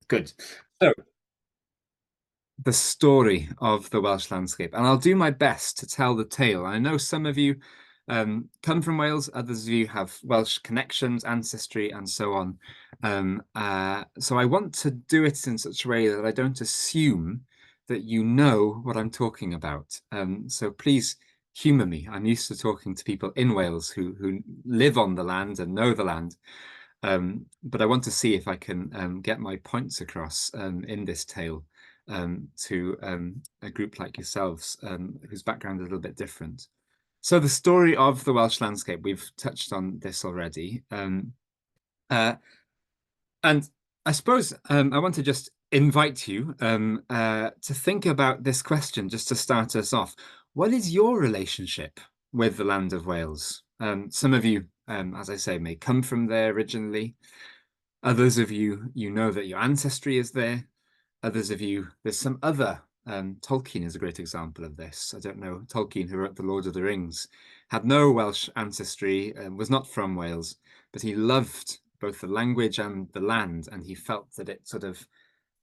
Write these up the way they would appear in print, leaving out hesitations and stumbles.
Good. So, the story of the Welsh landscape, and I'll do my best to tell the tale. I know some of you come from Wales, others of you have Welsh connections, ancestry, and so on. So I want to do it in such a way that I don't assume that you know what I'm talking about. So please humour me. I'm used to talking to people in Wales who live on the land and know the land. But I want to see if I can get my points across in this tale to a group like yourselves, whose background is a little bit different. So the story of the Welsh landscape, we've touched on this already. Uh, and I suppose I want to just invite you to think about this question just to start us off. What is your relationship with the land of Wales? Some of you, as I say, may come from there originally. Others of you, you know that your ancestry is there. Others of you, there's some other. Tolkien is a great example of this. I don't know, Tolkien, who wrote The Lord of the Rings, had no Welsh ancestry, was not from Wales, but he loved both the language and the land, and he felt that it sort of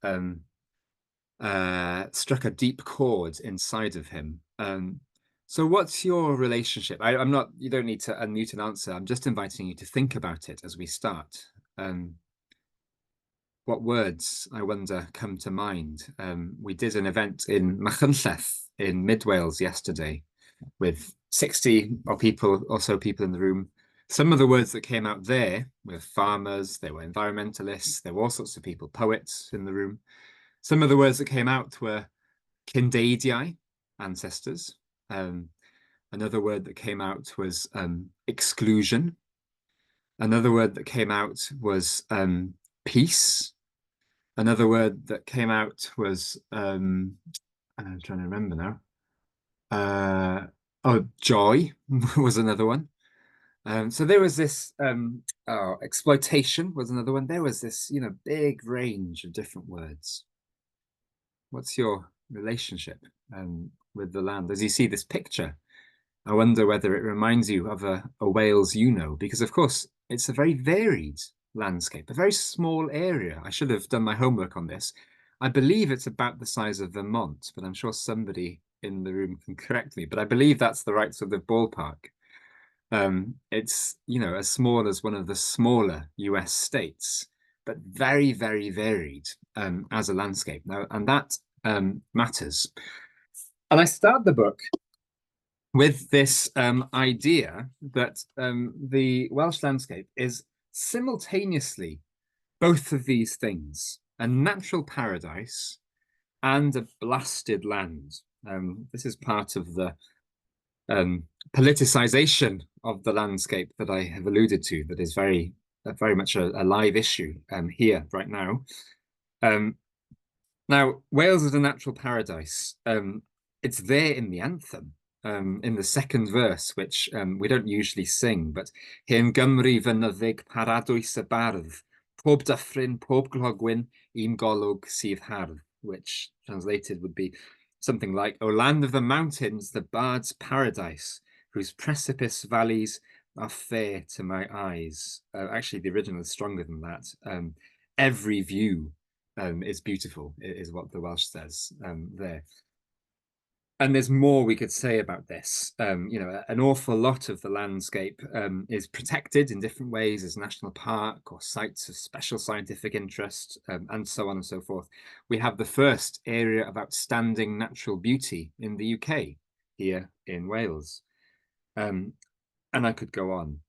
um, struck a deep chord inside of him. So what's your relationship? I'm not, you don't need to unmute and answer. I'm just inviting you to think about it as we start. What words, I wonder, come to mind? We did an event in Machynlleth in Mid Wales yesterday with 60 or people or so people in the room. Some of the words that came out there were farmers, there were environmentalists, there were all sorts of people, poets in the room. Some of the words that came out were Cyndeidiau, ancestors. Another word that came out was exclusion. Another word that came out was peace. Another word that came out was I'm trying to remember now. Oh, joy was another one. So there was this exploitation was another one. There was this, big range of different words. What's your relationship with the land? As you see this picture, I wonder whether it reminds you of a Wales you know, because of course it's a very varied landscape, a very small area. I should have done my homework on this. I believe it's about the size of Vermont, but I'm sure somebody in the room can correct me. But I believe that's the right sort of ballpark. It's, as small as one of the smaller US states, but very, very varied as a landscape. Now, and that matters. And I start the book with this idea that the Welsh landscape is simultaneously both of these things, a natural paradise and a blasted land. This is part of the politicization of the landscape that I have alluded to, that is very much a live issue here right now. Now, Wales is a natural paradise. It's there in the anthem, in the second verse, which we don't usually sing, but Hen Gymru fynyddig paradwys y bardd, pob dyffryn, pob glogwyn, un golwg sydd hardd, which translated would be something like, O land of the mountains, the bard's paradise, whose precipice valleys are fair to my eyes. Actually, the original is stronger than that. Every view is beautiful, is what the Welsh says there. And there's more we could say about this. An awful lot of the landscape is protected in different ways as national park or sites of special scientific interest, and so on and so forth. We have the first area of outstanding natural beauty in the UK, here in Wales. And I could go on.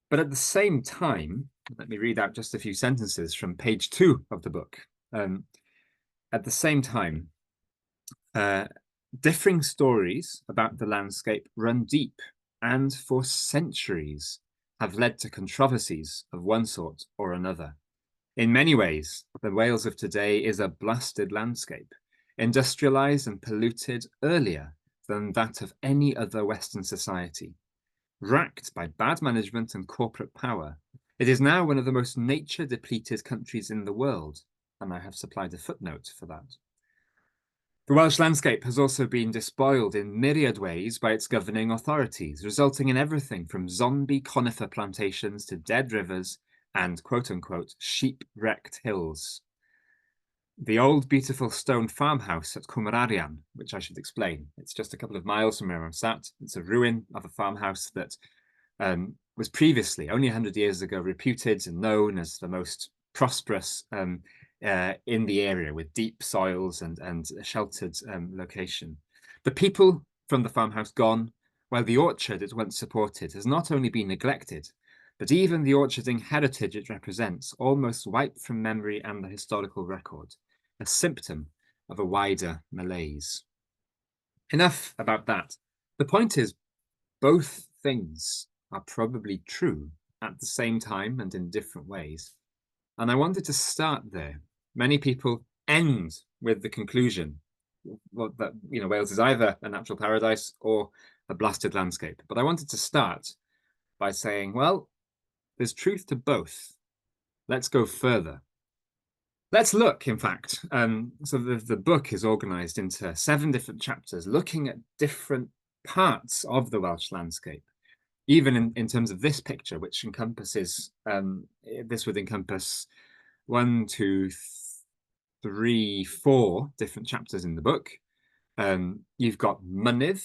But at the same time, let me read out just a few sentences from page 2 of the book. At the same time, differing stories about the landscape run deep and for centuries have led to controversies of one sort or another. In many ways, the Wales of today is a blasted landscape, industrialized and polluted earlier than that of any other Western society. Racked by bad management and corporate power, it is now one of the most nature-depleted countries in the world, and I have supplied a footnote for that. The Welsh landscape has also been despoiled in myriad ways by its governing authorities, resulting in everything from zombie conifer plantations to dead rivers and quote-unquote sheep-wrecked hills. the old beautiful stone farmhouse at Cwmrarian, which I should explain. It's just a couple of miles from where I'm sat. It's a ruin of a farmhouse that was previously, only 100 years ago, reputed and known as the most prosperous in the area, with deep soils and a sheltered location. The people from the farmhouse gone, while the orchard it once supported has not only been neglected, but even the orcharding heritage it represents almost wiped from memory and the historical record, a symptom of a wider malaise. Enough about that. The point is, both things are probably true at the same time and in different ways. And I wanted to start there. Many people end with the conclusion that Wales is either a natural paradise or a blasted landscape. But I wanted to start by saying, well, there's truth to both. Let's go further. Let's look, in fact. So the book is organized into 7 different chapters, looking at different parts of the Welsh landscape, even in terms of this picture, which encompasses, this would encompass 1, 2, 3, 4 different chapters in the book. You've got mynydd,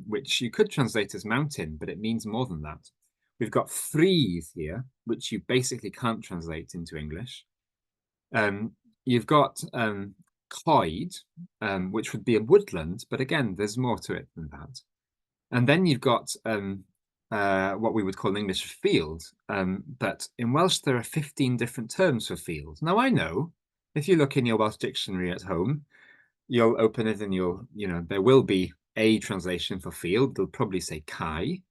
which you could translate as mountain, but it means more than that. We've got ffridd here, which you basically can't translate into English. You've got coed, which would be a woodland, but again, there's more to it than that. And then you've got what we would call in English field, but in Welsh there are 15 different terms for field. Now I know if you look in your Welsh dictionary at home, you'll open it and there will be a translation for field. They'll probably say cae,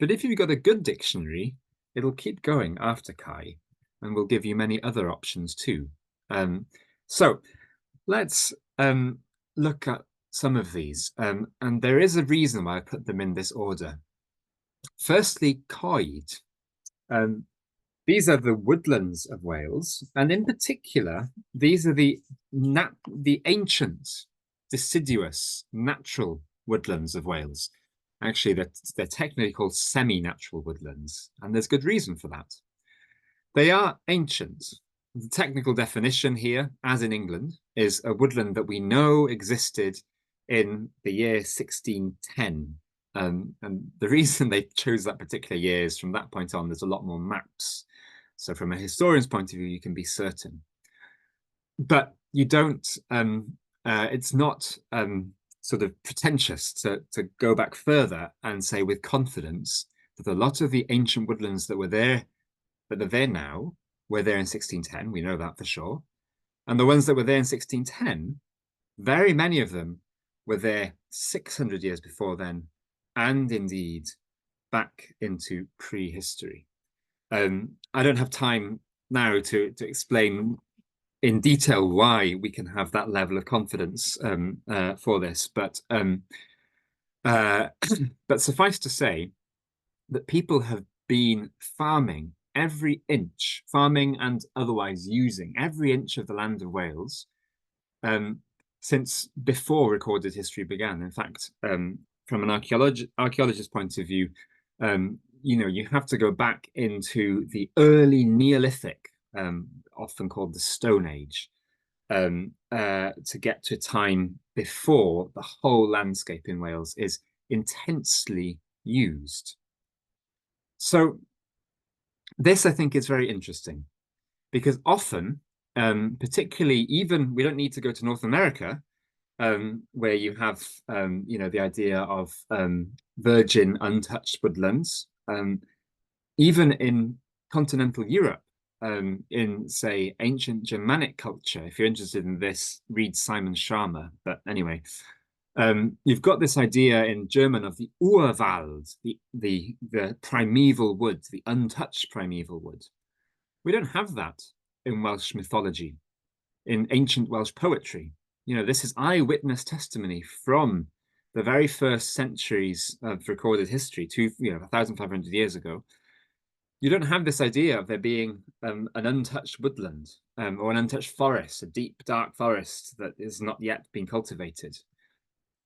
but if you've got a good dictionary, it'll keep going after cae and will give you many other options too. So let's look at some of these, and there is a reason why I put them in this order. Firstly, coed. These are the woodlands of Wales, and in particular, these are the ancient, deciduous, natural woodlands of Wales. Actually, they're technically called semi-natural woodlands, and there's good reason for that. They are ancient. The technical definition here, as in England, is a woodland that we know existed in the year 1610. And the reason they chose that particular year is from that point on, there's a lot more maps. So from a historian's point of view, you can be certain. But you don't, it's not sort of pretentious to go back further and say with confidence that a lot of the ancient woodlands that were there, that are there now, were there in 1610. We know that for sure. And the ones that were there in 1610, very many of them were there 600 years before then, and indeed back into prehistory. I don't have time now to explain in detail why we can have that level of confidence for this, but suffice to say that people have been farming every inch, farming and otherwise using every inch of the land of Wales since before recorded history began. In fact, from an archaeologist's point of view, you have to go back into the early Neolithic, often called the Stone Age, to get to a time before the whole landscape in Wales is intensely used. So this, I think, is very interesting because often, particularly we don't need to go to North America, where you have, the idea of virgin, untouched woodlands. Even in continental Europe, in, say, ancient Germanic culture, if you're interested in this, read Simon Schramer. But anyway, you've got this idea in German of the Urwald, the primeval wood, the untouched primeval wood. We don't have that in Welsh mythology, in ancient Welsh poetry. This is eyewitness testimony from the very first centuries of recorded history to 1,500 years ago. You don't have this idea of there being an untouched woodland or an untouched forest, a deep, dark forest that has not yet been cultivated.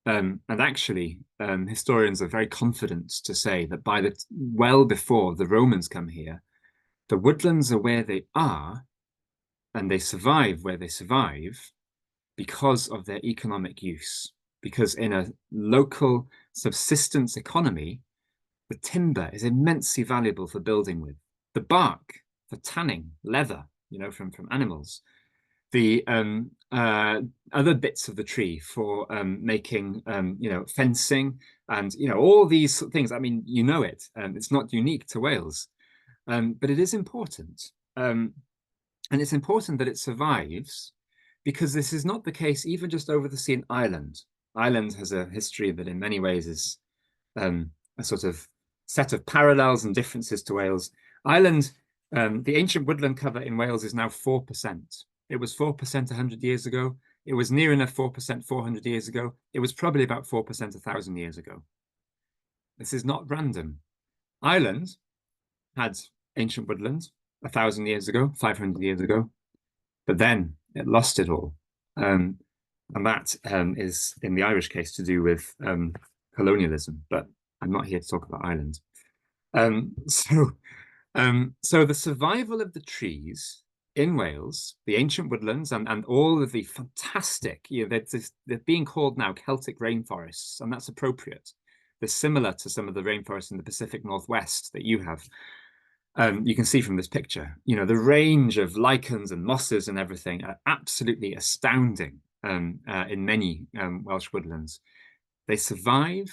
And actually, historians are very confident to say that well before the Romans come here, the woodlands are where they are and they survive where they survive because of their economic use. Because in a local subsistence economy, the timber is immensely valuable for building with. The bark for tanning, leather, from animals. The other bits of the tree for making, fencing and, all these things. I mean, it. It's not unique to Wales, but it is important. And it's important that it survives because this is not the case even just over the sea in Ireland. Ireland has a history that in many ways is a sort of set of parallels and differences to Wales. Ireland, the ancient woodland cover in Wales is now 4%. It was 4% 100 years ago. It was near enough 4% 400 years ago. It was probably about 4% 1,000 years ago. This is not random. Ireland had ancient woodland 1,000 years ago, 500 years ago, but then it lost it all. And that is, in the Irish case, to do with colonialism, but I'm not here to talk about Ireland. So the survival of the trees in Wales, the ancient woodlands, and all of the fantastic, they're being called now Celtic rainforests, and that's appropriate. They're similar to some of the rainforests in the Pacific Northwest that you have. You can see from this picture, the range of lichens and mosses and everything are absolutely astounding in many Welsh woodlands. They survive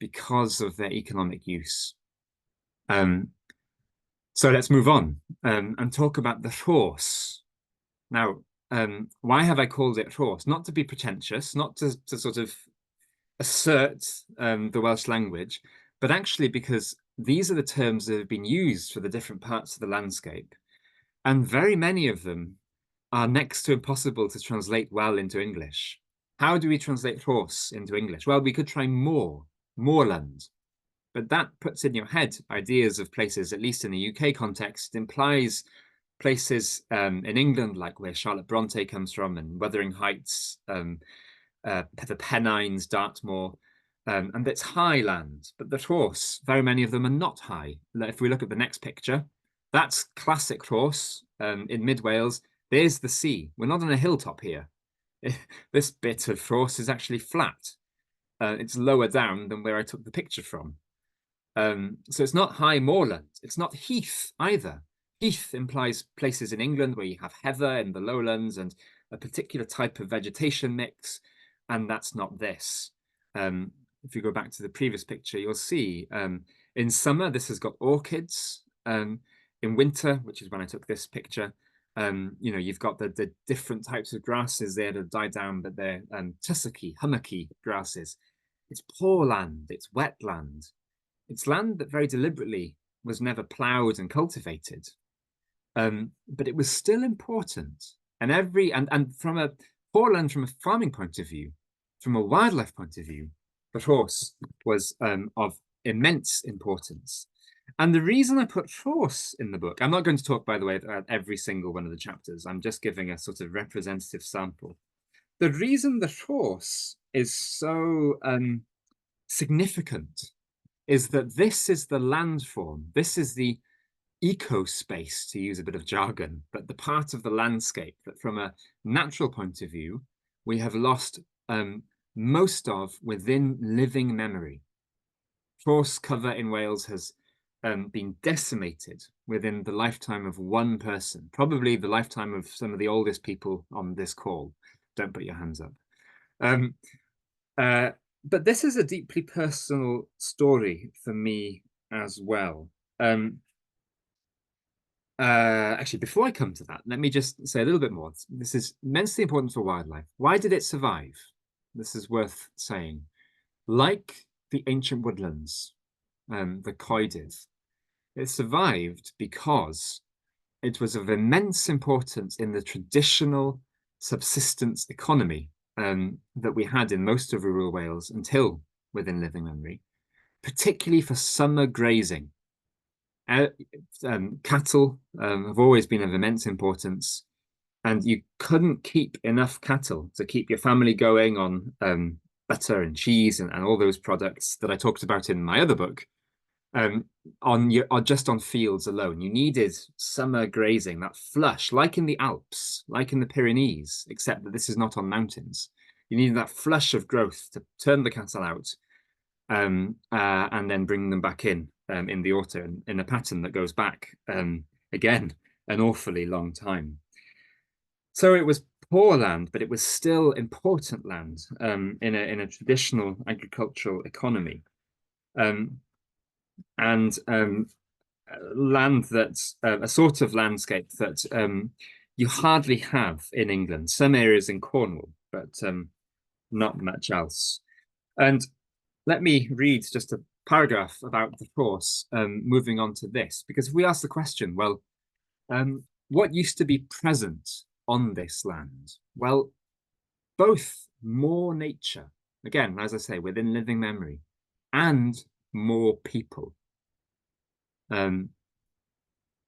because of their economic use. So let's move on and talk about the rhos. Now, why have I called it rhos? Not to be pretentious, not to sort of assert the Welsh language, but actually because these are the terms that have been used for the different parts of the landscape. And very many of them are next to impossible to translate well into English. How do we translate rhos into English? Well, we could try moorland. But that puts in your head ideas of places, at least in the UK context, implies places in England, like where Charlotte Bronte comes from, and Wuthering Heights, the Pennines, Dartmoor, and it's high land. But the rhos, very many of them are not high. If we look at the next picture, that's classic rhos in mid Wales. There's the sea. We're not on a hilltop here. This bit of rhos is actually flat. It's lower down than where I took the picture from. So it's not high moorland. It's not heath either. Heath implies places in England where you have heather in the lowlands and a particular type of vegetation mix, and that's not this. If you go back to the previous picture, you'll see in summer this has got orchids. In winter, which is when I took this picture, you've got the different types of grasses there that die down, but they're tussocky, hummocky grasses. It's poor land. It's wetland. It's land that very deliberately was never ploughed and cultivated, but it was still important. And from a poor land, from a farming point of view, from a wildlife point of view, the rhos was of immense importance. And the reason I put rhos in the book, I'm not going to talk, by the way, about every single one of the chapters. I'm just giving a sort of representative sample. The reason the rhos is so significant is that this is the landform, this is the ecospace, to use a bit of jargon, but the part of the landscape that from a natural point of view, we have lost most of within living memory. Rhos cover in Wales has been decimated within the lifetime of one person, probably the lifetime of some of the oldest people on this call. Don't put your hands up. But this is a deeply personal story for me as well. Actually, before I come to that, let me just say a little bit more. This is immensely important for wildlife. Why did it survive? This is worth saying. Like the ancient woodlands, the coedydd, it survived because it was of immense importance in the traditional subsistence economy that we had in most of rural Wales until within living memory, particularly for summer grazing. Cattle have always been of immense importance, and you couldn't keep enough cattle to keep your family going on butter and cheese and all those products that I talked about in my other book. um, or just on fields alone. You needed summer grazing, that flush, like in the Alps, like in the Pyrenees, except that this is not on mountains. You needed that flush of growth to turn the cattle out, and then bring them back in the autumn in a pattern that goes back again an awfully long time. So it was poor land, but it was still important land in a traditional agricultural economy. Um, and land that's a sort of landscape that you hardly have in England. Some areas in Cornwall, but not much else. And let me read just a paragraph about the course, moving on to this, because if we ask the question, well, what used to be present on this land? Well, both more nature, again, as I say, within living memory, and more people.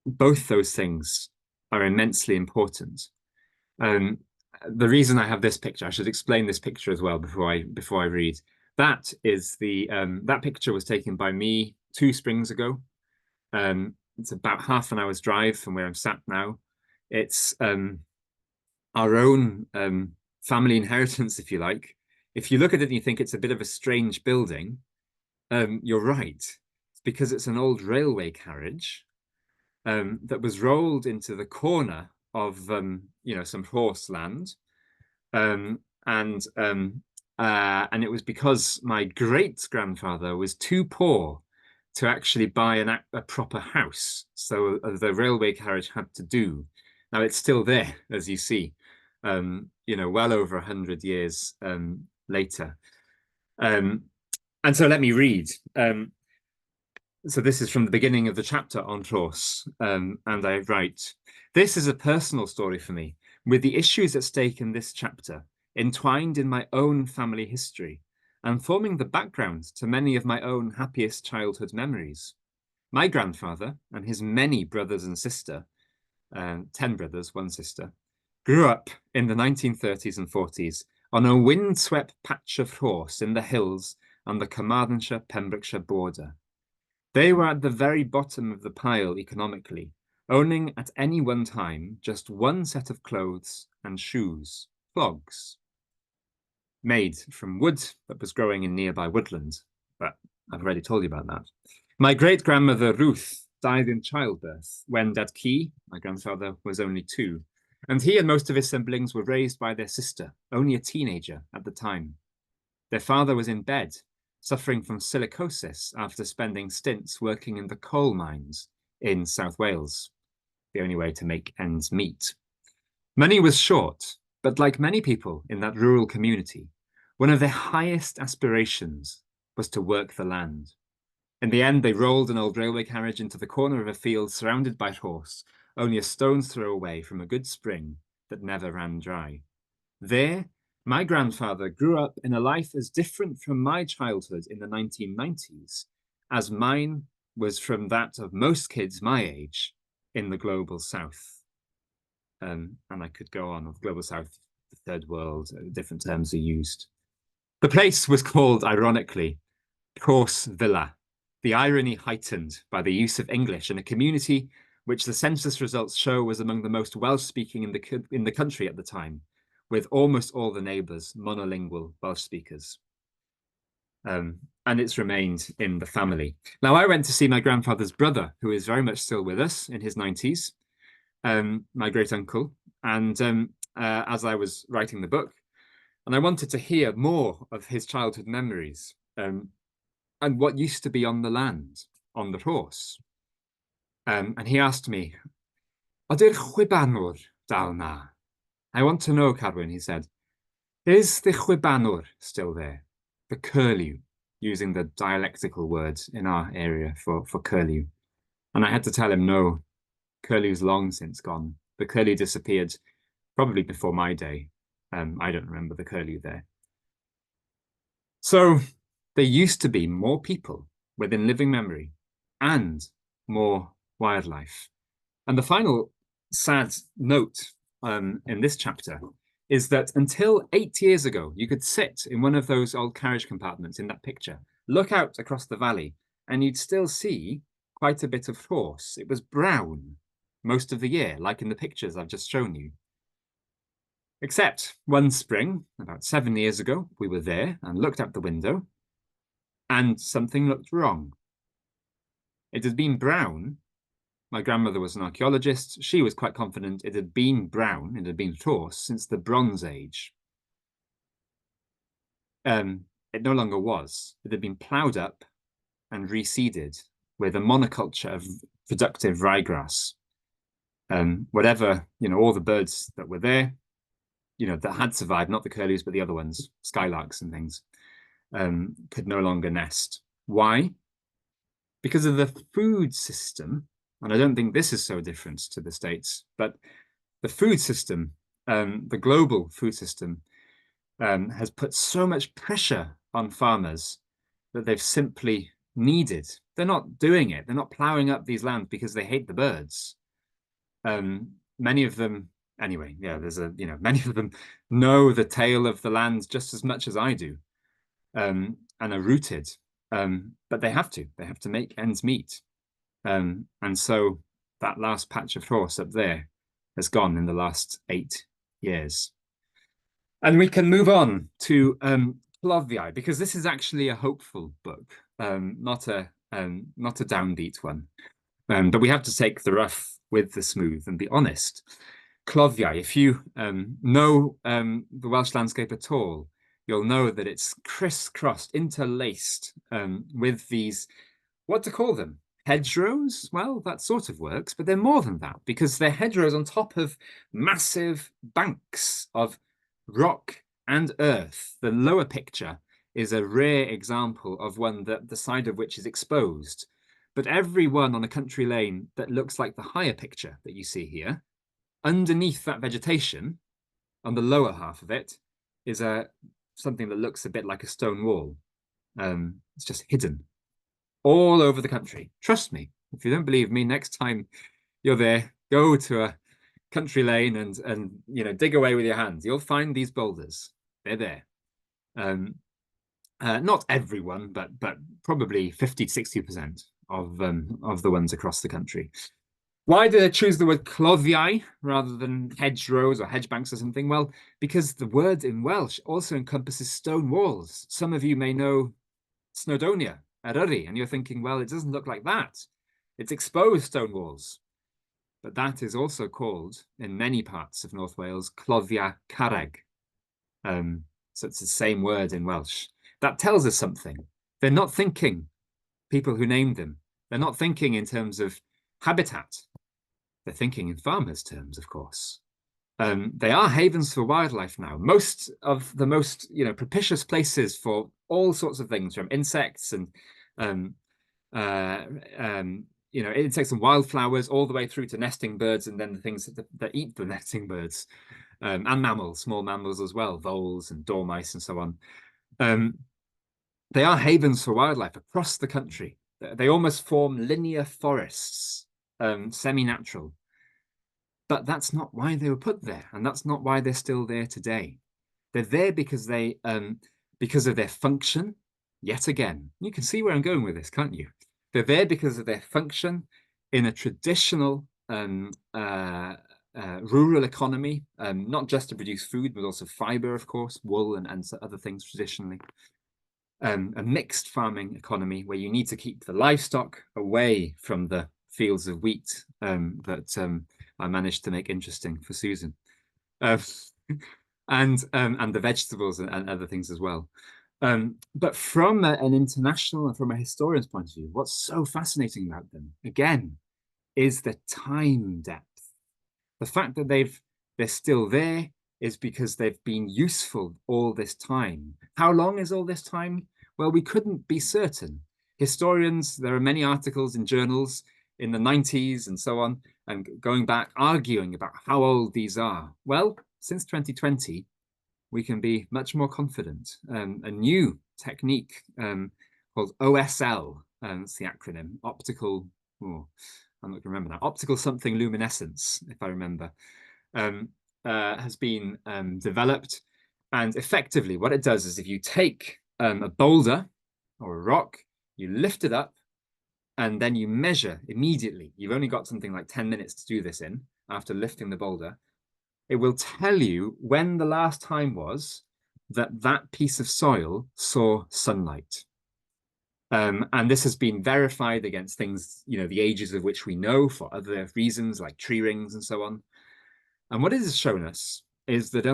Both those things are immensely important. Um, the reason I have this picture, I should explain this picture as well before I read. That is that picture was taken by me 2 springs ago. It's about half an hour's drive from where I'm sat now. It's our own family inheritance, if you like. If you look at it and you think it's a bit of a strange building, you're right. It's because it's an old railway carriage that was rolled into the corner of some horse land, and it was because my great grandfather was too poor to actually buy a proper house, so the railway carriage had to do. Now it's still there, as you see, well over 100 years later. And so let me read. So this is from the beginning of the chapter on rhos, and I write, "This is a personal story for me, with the issues at stake in this chapter, entwined in my own family history, and forming the background to many of my own happiest childhood memories. My grandfather and his many brothers and sister, 10 brothers, 1 sister, grew up in the 1930s and 40s on a windswept patch of rhos in the hills on the Carmarthenshire-Pembrokeshire border. They were at the very bottom of the pile economically, owning at any one time just 1 set of clothes and shoes, clogs, made from wood that was growing in nearby woodland. But I've already told you about that. My great-grandmother Ruth died in childbirth when Dad Key, my grandfather, was only 2, and he and most of his siblings were raised by their sister, only a teenager at the time. Their father was in bed, suffering from silicosis after spending stints working in the coal mines in South Wales, the only way to make ends meet. Money was short, but like many people in that rural community, one of their highest aspirations was to work the land. In the end, they rolled an old railway carriage into the corner of a field surrounded by rhos, only a stone's throw away from a good spring that never ran dry. There, my grandfather grew up in a life as different from my childhood in the 1990s as mine was from that of most kids my age in the global south." And I could go on with global south, the third world, different terms are used. The place was called, ironically, Rhos Villa, the irony heightened by the use of English in a community which the census results show was among the most Welsh-speaking in the country at the time, with almost all the neighbours monolingual Welsh speakers. And it's remained in the family. Now, I went to see my grandfather's brother, who is very much still with us in his 90s, my great uncle, and as I was writing the book, and I wanted to hear more of his childhood memories and what used to be on the land, on the rhos. And he asked me, "Ydy'r chwibanwr dal na?" "I want to know, Carwyn," he said, "is the chwibanwr still there? The curlew," using the dialectical words in our area for curlew. And I had to tell him, no, curlew's long since gone. The curlew disappeared probably before my day. I don't remember the curlew there. So there used to be more people within living memory and more wildlife. And the final sad note in this chapter is that until 8 years ago, you could sit in one of those old carriage compartments in that picture, look out across the valley, and you'd still see quite a bit of rhos. It was brown most of the year, like in the pictures I've just shown you. Except one spring, about 7 years ago, we were there and looked out the window, and something looked wrong. It had been brown. My grandmother was an archaeologist. She was quite confident it had been brown, it had been rhos since the Bronze Age. It no longer was. It had been ploughed up and reseeded with a monoculture of productive ryegrass. Whatever, all the birds that were there, that had survived, not the curlews, but the other ones, skylarks and things, could no longer nest. Why? Because of the food system, and I don't think this is so different to the States, but the food system, the global food system, has put so much pressure on farmers that they've simply needed. They're not doing it. They're not ploughing up these lands because they hate the birds. Many of them, anyway, yeah, many of them know the tale of the land just as much as I do, and are rooted. But they have to make ends meet. And so that last patch of rhos up there has gone in the last 8 years. And we can move on to Cloddiau, because this is actually a hopeful book, not a downbeat one. But we have to take the rough with the smooth and be honest. Cloddiau, if you know the Welsh landscape at all, you'll know that it's crisscrossed, interlaced with these, what to call them? Hedgerows? Well, that sort of works, but they're more than that, because they're hedgerows on top of massive banks of rock and earth. The lower picture is a rare example of one that the side of which is exposed. But every one on a country lane that looks like the higher picture that you see here, underneath that vegetation, on the lower half of it, is something that looks a bit like a stone wall. It's just hidden all over the country. Trust me, if you don't believe me, next time you're there, go to a country lane and dig away with your hands. You'll find these boulders. They're there. Not everyone, but probably 50 to 60% of the ones across the country. Why did I choose the word cloddiau rather than hedgerows or hedge banks or something? Well, because the word in Welsh also encompasses stone walls. Some of you may know Snowdonia, Eryri, and you're thinking, well, it doesn't look like that. It's exposed stone walls. But that is also called, in many parts of North Wales, cloddiau carreg. So it's the same word in Welsh. That tells us something. They're not thinking, people who named them, they're not thinking in terms of habitat. They're thinking in farmers' terms, of course. They are havens for wildlife now. Most of the most propitious places for all sorts of things, from insects and insects and wildflowers, all the way through to nesting birds, and then the things that eat the nesting birds, and mammals, small mammals as well, voles and dormice and so on. They are havens for wildlife across the country. They almost form linear forests, semi-natural. But that's not why they were put there, and that's not why they're still there today. They're there because of their function. Yet again, you can see where I'm going with this, can't you? They're there because of their function in a traditional rural economy, not just to produce food, but also fiber, of course, wool and other things traditionally. A mixed farming economy where you need to keep the livestock away from the fields of wheat that I managed to make interesting for Susan, and the vegetables and other things as well. But from an international and from a historian's point of view, what's so fascinating about them, again, is the time depth. The fact that they're still there is because they've been useful all this time. How long is all this time? Well, we couldn't be certain. Historians, there are many articles in journals in the 90s and so on, and going back, arguing about how old these are. Well, since 2020, we can be much more confident. A new technique called OSL, that's the acronym, optical, I'm not going to remember that, optical something luminescence, if I remember, has been developed. And effectively, what it does is if you take a boulder or a rock, you lift it up and then you measure immediately, you've only got something like 10 minutes to do this in after lifting the boulder, it will tell you when the last time was that that piece of soil saw sunlight. And this has been verified against things, the ages of which we know for other reasons, like tree rings and so on. And what it has shown us is that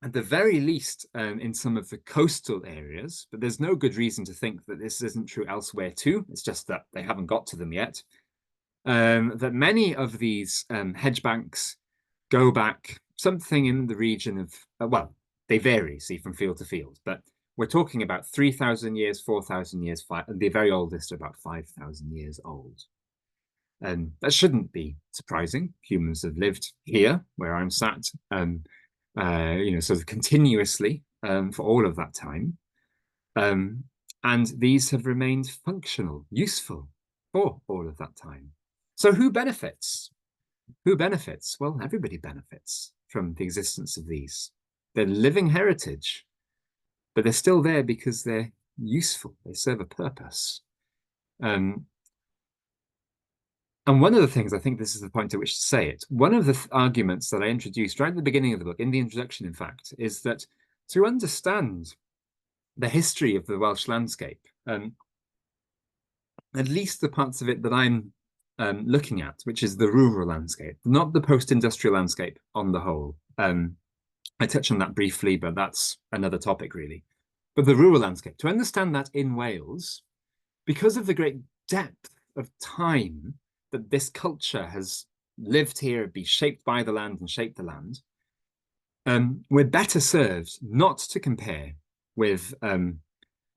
at the very least, in some of the coastal areas, but there's no good reason to think that this isn't true elsewhere too. It's just that they haven't got to them yet. That many of these hedge banks go back something in the region of, well, they vary, see, from field to field, but we're talking about 3,000 years, 4,000 years, and the very oldest are about 5,000 years old. And that shouldn't be surprising. Humans have lived here, where I'm sat, sort of continuously for all of that time. And these have remained functional, useful for all of that time. So who benefits? Who benefits? Well, everybody benefits from the existence of these. They're living heritage, but they're still there because they're useful. They serve a purpose. And one of the things, I think this is the point at which to say it, one of the arguments that I introduced right at the beginning of the book, in the introduction, in fact, is that to understand the history of the Welsh landscape, at least the parts of it that I'm looking at, which is the rural landscape, not the post-industrial landscape on the whole. I touch on that briefly, but that's another topic, really. But the rural landscape, to understand that in Wales, because of the great depth of time that this culture has lived here, be shaped by the land and shaped the land, we're better served not to compare with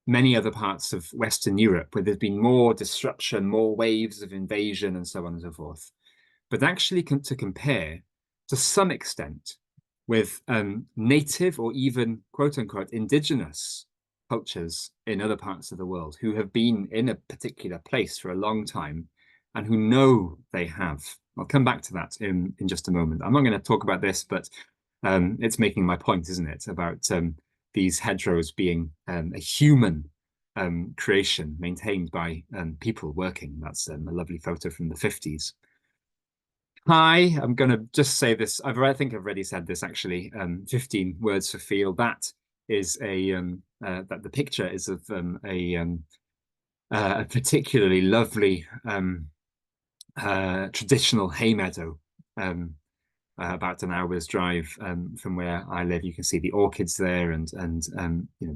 many other parts of Western Europe, where there's been more disruption, more waves of invasion, and so on and so forth, but actually to compare to some extent with native or even quote unquote indigenous cultures in other parts of the world who have been in a particular place for a long time and who know they have. I'll come back to that in just a moment. I'm not going to talk about this, but it's making my point, isn't it, about these hedgerows being a human creation maintained by people working. That's a lovely photo from the 50s. Hi, I'm going to just say this. I think I've already said this actually. 15 words for field. That is that the picture is of a particularly lovely traditional hay meadow, about an hour's drive from where I live. You can see the orchids there, and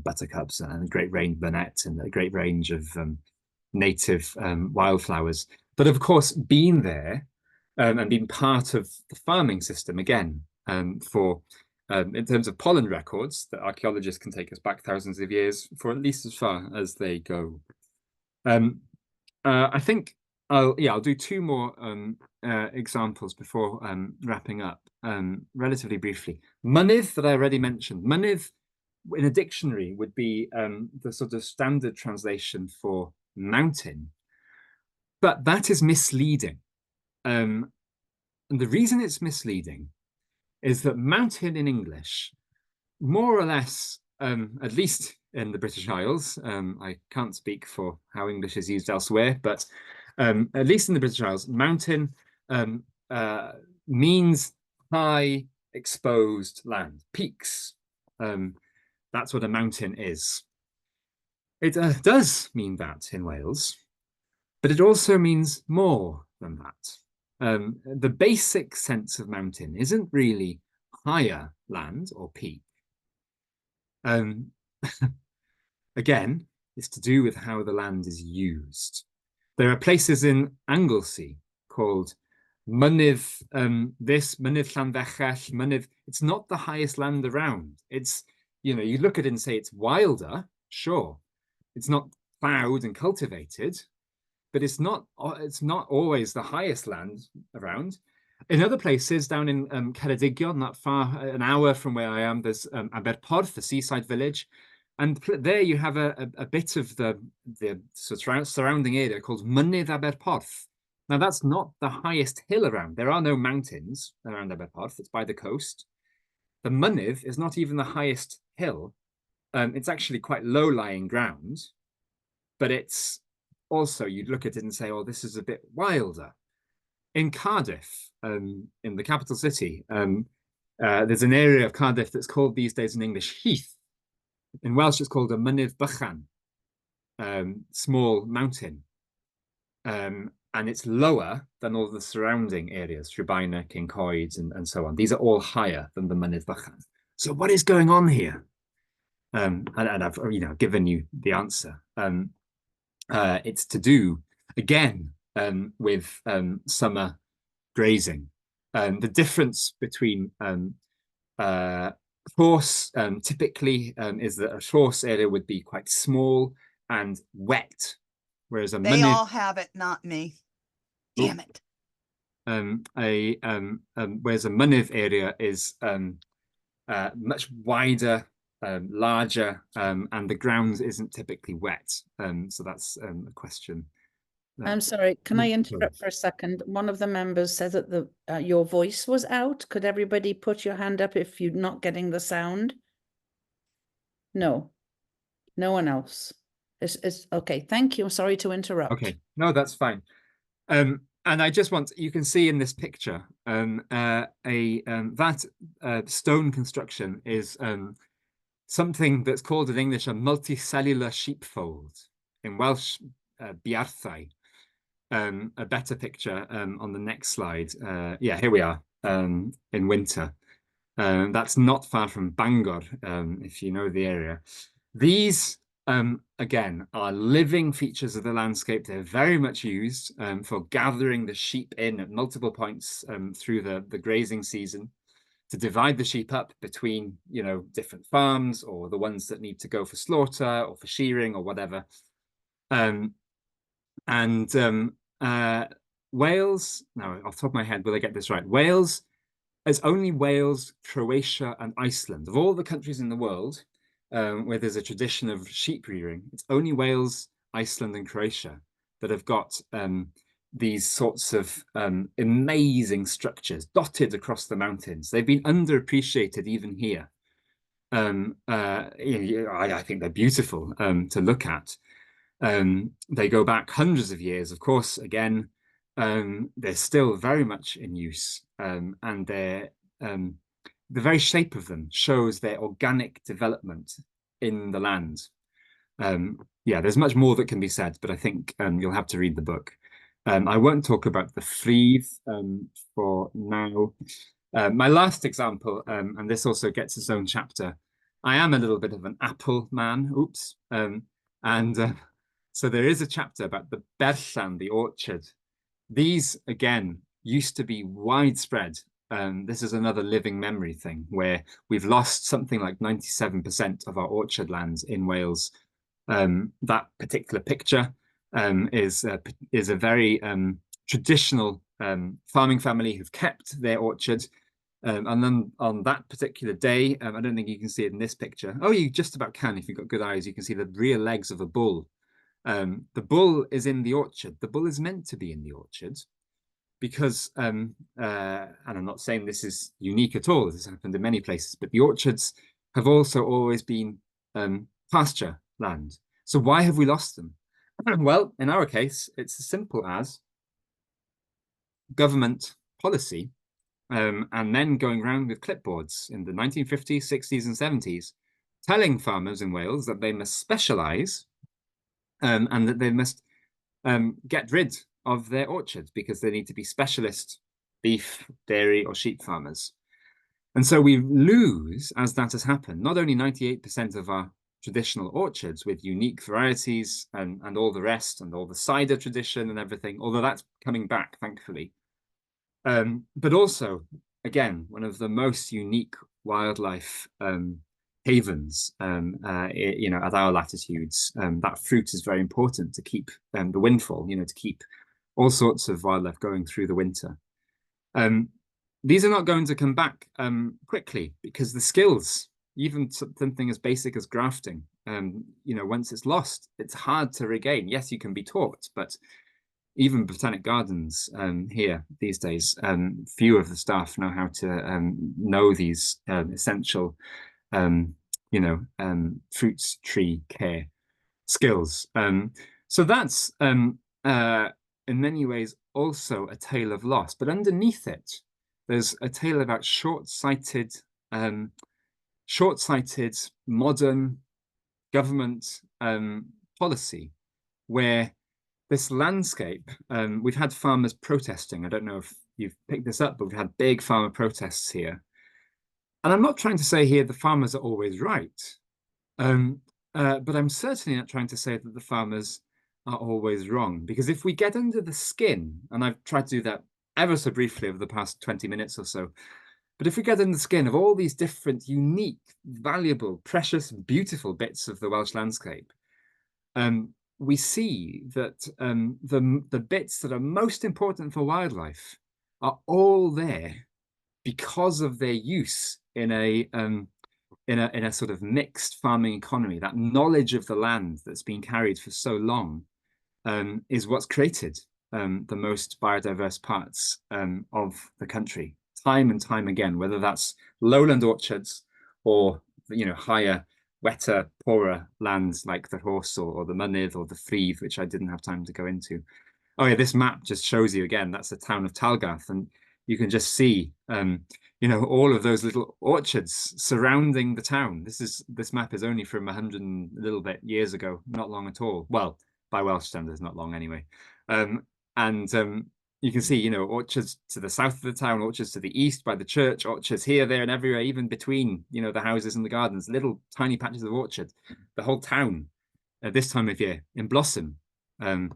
buttercups and a great range of burnet and a great range of native wildflowers. But of course, being there and being part of the farming system again, for in terms of pollen records, that archaeologists can take us back thousands of years for at least as far as they go. I think I'll do two more examples before wrapping up relatively briefly. Mynydd, that I already mentioned. Mynydd in a dictionary would be the sort of standard translation for mountain, but that is misleading. And the reason it's misleading is that mountain in English, more or less, at least in the British Isles, I can't speak for how English is used elsewhere, but at least in the British Isles, mountain means high exposed land, peaks. That's what a mountain is. It does mean that in Wales, but it also means more than that. The basic sense of mountain isn't really higher land or peak. Again, it's to do with how the land is used. There are places in Anglesey called Mynydd, Mynydd Llanfechell, Mynydd. It's not the highest land around. It's, you look at it and say it's wilder, sure. It's not plowed and cultivated, but it's not always the highest land around. In other places, down in Ceredigion, not far, an hour from where I am, there's Aberporth, the seaside village. And there you have a bit of the surrounding area called Mynydd Aberporth. Now, that's not the highest hill around. There are no mountains around Aberporth. It's by the coast. The Mynydd is not even the highest hill. It's actually quite low-lying ground, but it's also you'd look at it and say, oh, this is a bit wilder. In Cardiff, in the capital city, there's an area of Cardiff that's called these days in English heath. In Welsh, it's called a mynydd bychan, small mountain. And it's lower than all the surrounding areas, Rhubina, King Coed, and so on. These are all higher than the mynydd bychan. So what is going on here? And I've given you the answer. It's to do again with summer grazing. The difference between rhos typically is that a rhos area would be quite small and wet, whereas a they all have it, not me. Damn it. Whereas a mynydd area is much wider, larger, and the ground isn't typically wet. So that's a question. I'm sorry, can I interrupt for a second? One of the members said that your voice was out. Could everybody put your hand up if you're not getting the sound? No, no one else. It's okay. Thank you. I'm sorry to interrupt. Okay, no, that's fine. And I just want, you can see in this picture, that stone construction is something that's called in English a multicellular sheepfold. In Welsh, biarthau. A better picture on the next slide. Yeah, here we are in winter. That's not far from Bangor, if you know the area. These, again, are living features of the landscape. They're very much used for gathering the sheep in at multiple points through the grazing season, to divide the sheep up between, different farms, or the ones that need to go for slaughter or for shearing or whatever. Wales, now off the top of my head, will I get this right? Wales is only Wales, Croatia, and Iceland. Of all the countries in the world where there's a tradition of sheep rearing, it's only Wales, Iceland, and Croatia that have got these sorts of amazing structures dotted across the mountains. They've been underappreciated even here. I think they're beautiful to look at. They go back hundreds of years, of course. Again, they're still very much in use, and the very shape of them shows their organic development in the land. Yeah, there's much more that can be said, but I think you'll have to read the book. I won't talk about the ffridd for now. My last example, and this also gets its own chapter. I am a little bit of an apple man. Oops. So there is a chapter about the berllan, the orchard. These, again, used to be widespread. This is another living memory thing where we've lost something like 97% of our orchard lands in Wales. That particular picture is a very traditional farming family who've kept their orchard. And then on that particular day, I don't think you can see it in this picture. Oh, you just about can if you've got good eyes. You can see the rear legs of a bull. The bull is in the orchard. The bull is meant to be in the orchard because, and I'm not saying this is unique at all, this has happened in many places, but the orchards have also always been pasture land. So why have we lost them? Well, in our case, it's as simple as government policy, and then going around with clipboards in the 1950s, 60s, and 70s, telling farmers in Wales that they must specialise and that they must get rid of their orchards because they need to be specialist beef, dairy, or sheep farmers. And so we lose, as that has happened, not only 98% of our traditional orchards with unique varieties and all the rest, and all the cider tradition and everything, although that's coming back, thankfully. But also, again, one of the most unique wildlife havens, at our latitudes. That fruit is very important to keep the windfall, to keep all sorts of wildlife going through the winter. These are not going to come back quickly because the skills, even something as basic as grafting, once it's lost, it's hard to regain. Yes, you can be taught, but even botanic gardens here these days, few of the staff know how to know these essential, fruits tree care skills. So that's in many ways also a tale of loss, but underneath it, there's a tale about short-sighted modern government policy, where this landscape, we've had farmers protesting. I don't know if you've picked this up, but we've had big farmer protests here. And I'm not trying to say here the farmers are always right, but I'm certainly not trying to say that the farmers are always wrong, because if we get under the skin, and I've tried to do that ever so briefly over the past 20 minutes or so, but if we get under the skin of all these different, unique, valuable, precious, beautiful bits of the Welsh landscape, we see that the bits that are most important for wildlife are all there because of their use in a sort of mixed farming economy. That knowledge of the land that's been carried for so long is what's created the most biodiverse parts of the country, time and time again, whether that's lowland orchards or higher, wetter, poorer lands like the rhos or the mynydd or the ffridd, which I didn't have time to go into. Oh yeah, this map just shows you again, that's the town of Talgarth, and you can just see all of those little orchards surrounding the town. This map is only from 100 and a little bit years ago, not long at all. Well, by Welsh standards, not long anyway. You can see, orchards to the south of the town, orchards to the east by the church, orchards here, there, and everywhere, even between, the houses and the gardens, little tiny patches of orchard. The whole town at this time of year in blossom. Now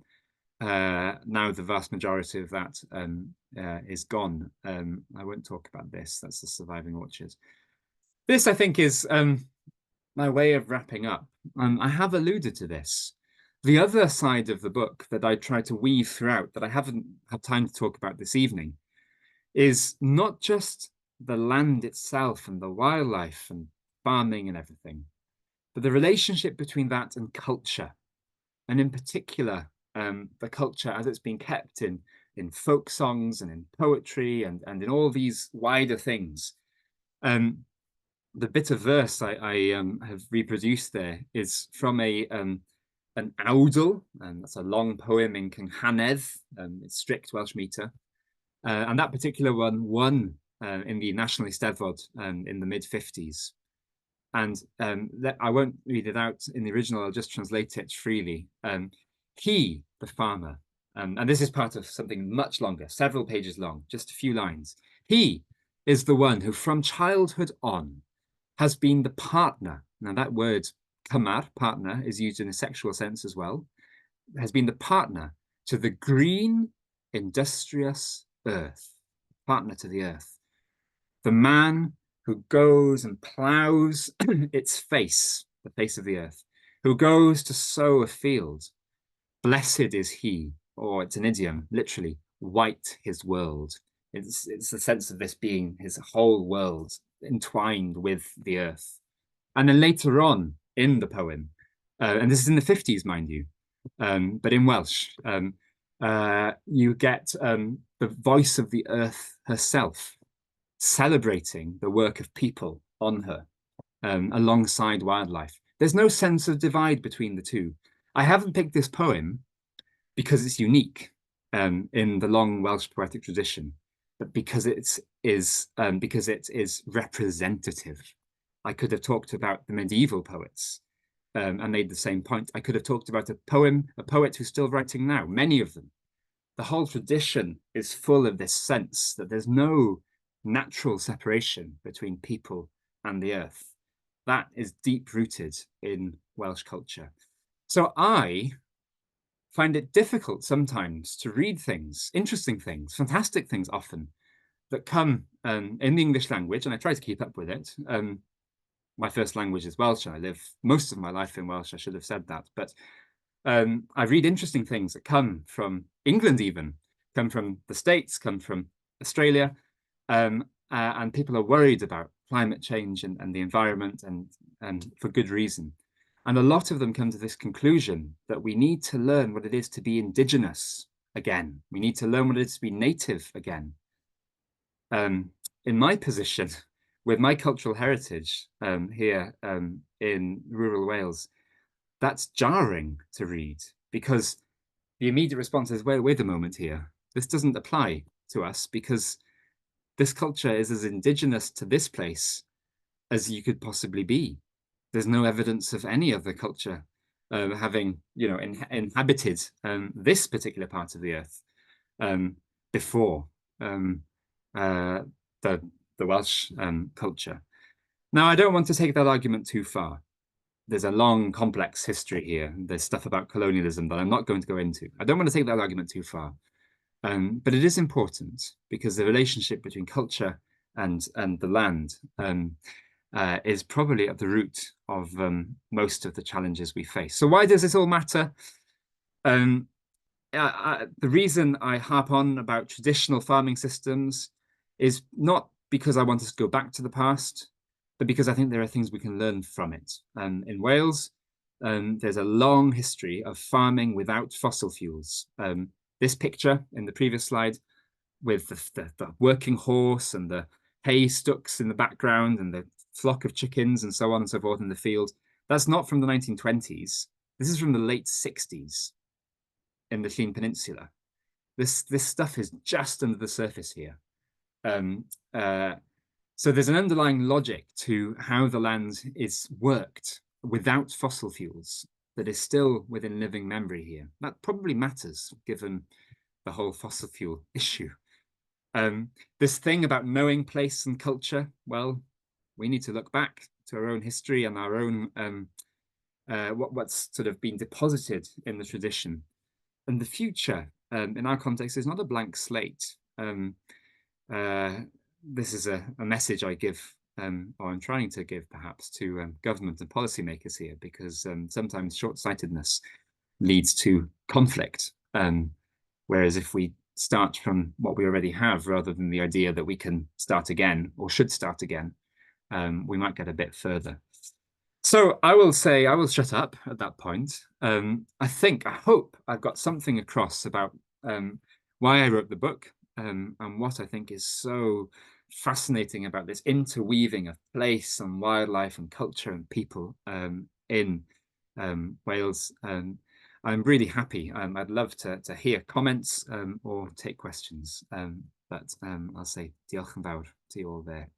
the vast majority of that is gone. I won't talk about this. That's the surviving orchard. This, I think, is my way of wrapping up. I have alluded to this. The other side of the book that I try to weave throughout that I haven't had time to talk about this evening is not just the land itself and the wildlife and farming and everything, but the relationship between that and culture. And in particular, the culture as it's been kept in folk songs and in poetry and in all these wider things. The bit of verse I have reproduced there is from an awdl, and that's a long poem in Cynghanedd, it's strict Welsh metre. And that particular one won in the National Eisteddfod in the mid-50s. And I won't read it out in the original, I'll just translate it freely. He, the farmer, and this is part of something much longer, several pages long, just a few lines. He is the one who from childhood on has been the partner. Now that word cymar, partner, is used in a sexual sense as well, has been the partner to the green, industrious earth, partner to the earth. The man who goes and ploughs its face, the face of the earth, who goes to sow a field. Blessed is he, or it's an idiom, literally, white his world. It's the sense of this being his whole world entwined with the earth. And then later on in the poem, and this is in the 50s, mind you, but in Welsh, you get the voice of the earth herself, celebrating the work of people on her alongside wildlife. There's no sense of divide between the two. I haven't picked this poem because it's unique in the long Welsh poetic tradition, but because it is representative. I could have talked about the medieval poets and made the same point. I could have talked about a poet who's still writing now, many of them. The whole tradition is full of this sense that there's no natural separation between people and the earth. That is deep-rooted in Welsh culture. So I find it difficult sometimes to read things, interesting things, fantastic things often, that come in the English language, and I try to keep up with it. My first language is Welsh, and I live most of my life in Welsh, I should have said that, but I read interesting things that come from England even, come from the States, come from Australia, and people are worried about climate change and the environment, and for good reason. And a lot of them come to this conclusion that we need to learn what it is to be indigenous again. We need to learn what it is to be native again. In my position, with my cultural heritage here in rural Wales, that's jarring to read, because the immediate response is, wait a moment here. This doesn't apply to us because this culture is as indigenous to this place as you could possibly be. There's no evidence of any other culture having, inhabited this particular part of the earth before the Welsh culture. Now, I don't want to take that argument too far. There's a long, complex history here. There's stuff about colonialism that I'm not going to go into. I don't want to take that argument too far. But it is important because the relationship between culture and the land is probably at the root of most of the challenges we face. So why does this all matter? The reason I harp on about traditional farming systems is not because I want us to go back to the past, but because I think there are things we can learn from it. In Wales, there's a long history of farming without fossil fuels. This picture in the previous slide with the working horse and the hay stooks in the background and the flock of chickens and so on and so forth in the field, that's not from the 1920s. This is from the late 60s in the Llŷn Peninsula. This stuff is just under the surface here. So there's an underlying logic to how the land is worked without fossil fuels that is still within living memory here. That probably matters given the whole fossil fuel issue. This thing about knowing place and culture, well, we need to look back to our own history and our own what's sort of been deposited in the tradition. And the future, in our context, is not a blank slate. This is a message I give, or I'm trying to give perhaps to government and policymakers here, because sometimes short-sightedness leads to conflict. Whereas if we start from what we already have, rather than the idea that we can start again or should start again, we might get a bit further. So I will shut up at that point. I hope I've got something across about why I wrote the book and what I think is so fascinating about this interweaving of place and wildlife and culture and people in Wales. I'm really happy. I'd love to hear comments or take questions. But I'll say diolch yn fawr to you all there.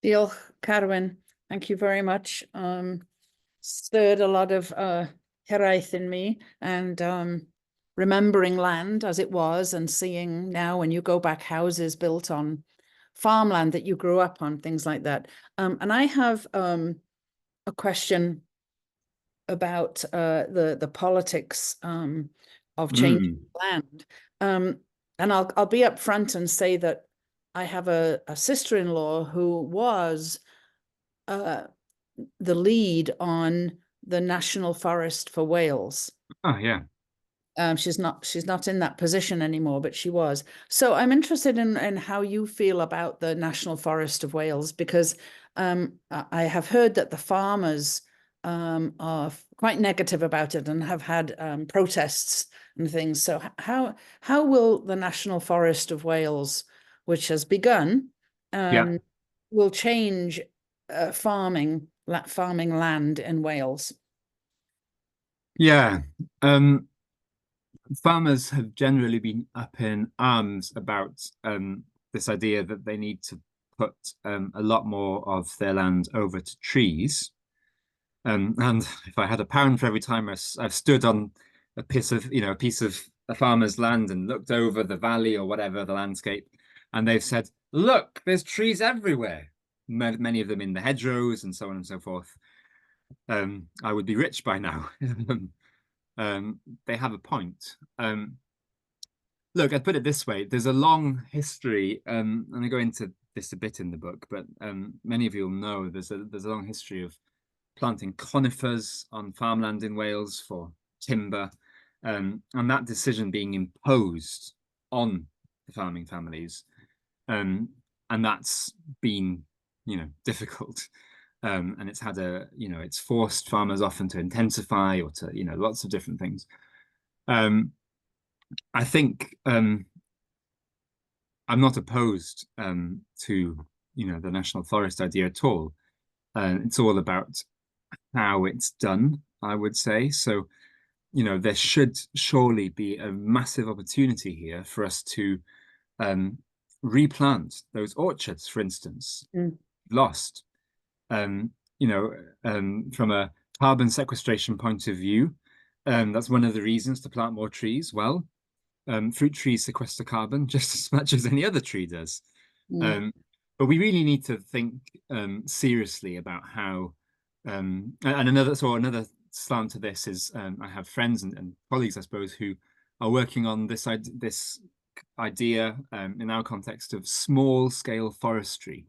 Diolch, Carwyn. Thank you very much. Stirred a lot of hiraeth in me, and remembering land as it was and seeing now when you go back houses built on farmland that you grew up on, things like that. And I have a question about the politics of changing land. And I'll be upfront and say that I have a sister-in-law who was the lead on the National Forest for Wales. Oh yeah. She's not in that position anymore, but she was. So I'm interested in how you feel about the National Forest of Wales, because I have heard that the farmers are quite negative about it and have had protests and things. So how will the National Forest of Wales, which has begun, will change farming land in Wales? Yeah. Farmers have generally been up in arms about this idea that they need to put a lot more of their land over to trees. And if I had £1 for every time I've stood on a piece of a farmer's land and looked over the valley or whatever, the landscape, and they've said, look, there's trees everywhere, many of them in the hedgerows and so on and so forth, I would be rich by now. They have a point. Look, I'd put it this way. There's a long history, and I go into this a bit in the book, but many of you will know there's a long history of planting conifers on farmland in Wales for timber, and that decision being imposed on the farming families. And that's been, difficult. And it's had it's forced farmers often to intensify or to, lots of different things. I think I'm not opposed to, the national forest idea at all. and it's all about how it's done, I would say. So, you know, there should surely be a massive opportunity here for us to replant those orchards, for instance, lost. You know, from a carbon sequestration point of view, that's one of the reasons to plant more trees. Well, fruit trees sequester carbon just as much as any other tree does. But we really need to think seriously about how, and another slant to this is I have friends and colleagues, I suppose, who are working on this idea in our context of small scale forestry,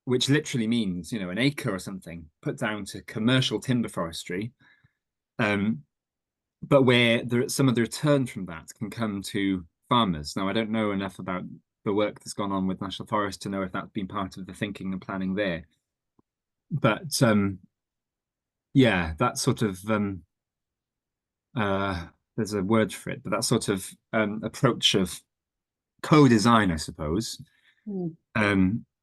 which literally means, you know, an acre or something put down to commercial timber forestry, but where some of the return from that can come to farmers. Now, I don't know enough about the work that's gone on with National Forest to know if that's been part of the thinking and planning there. But yeah, that sort of there's a word for it, but that sort of approach of co-design, I suppose,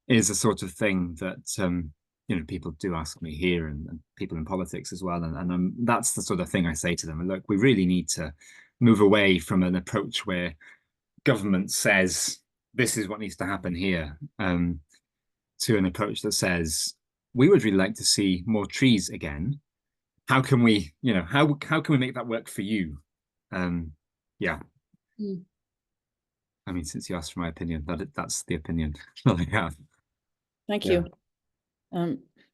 is a sort of thing that you know, people do ask me here, and people in politics as well, and that's the sort of thing I say to them. Look, we really need to move away from an approach where government says this is what needs to happen here, to an approach that says we would really like to see more trees again. How can we, you know, how can we make that work for you? Yeah. I mean, since you asked for my opinion, that's the opinion that I have. Thank you.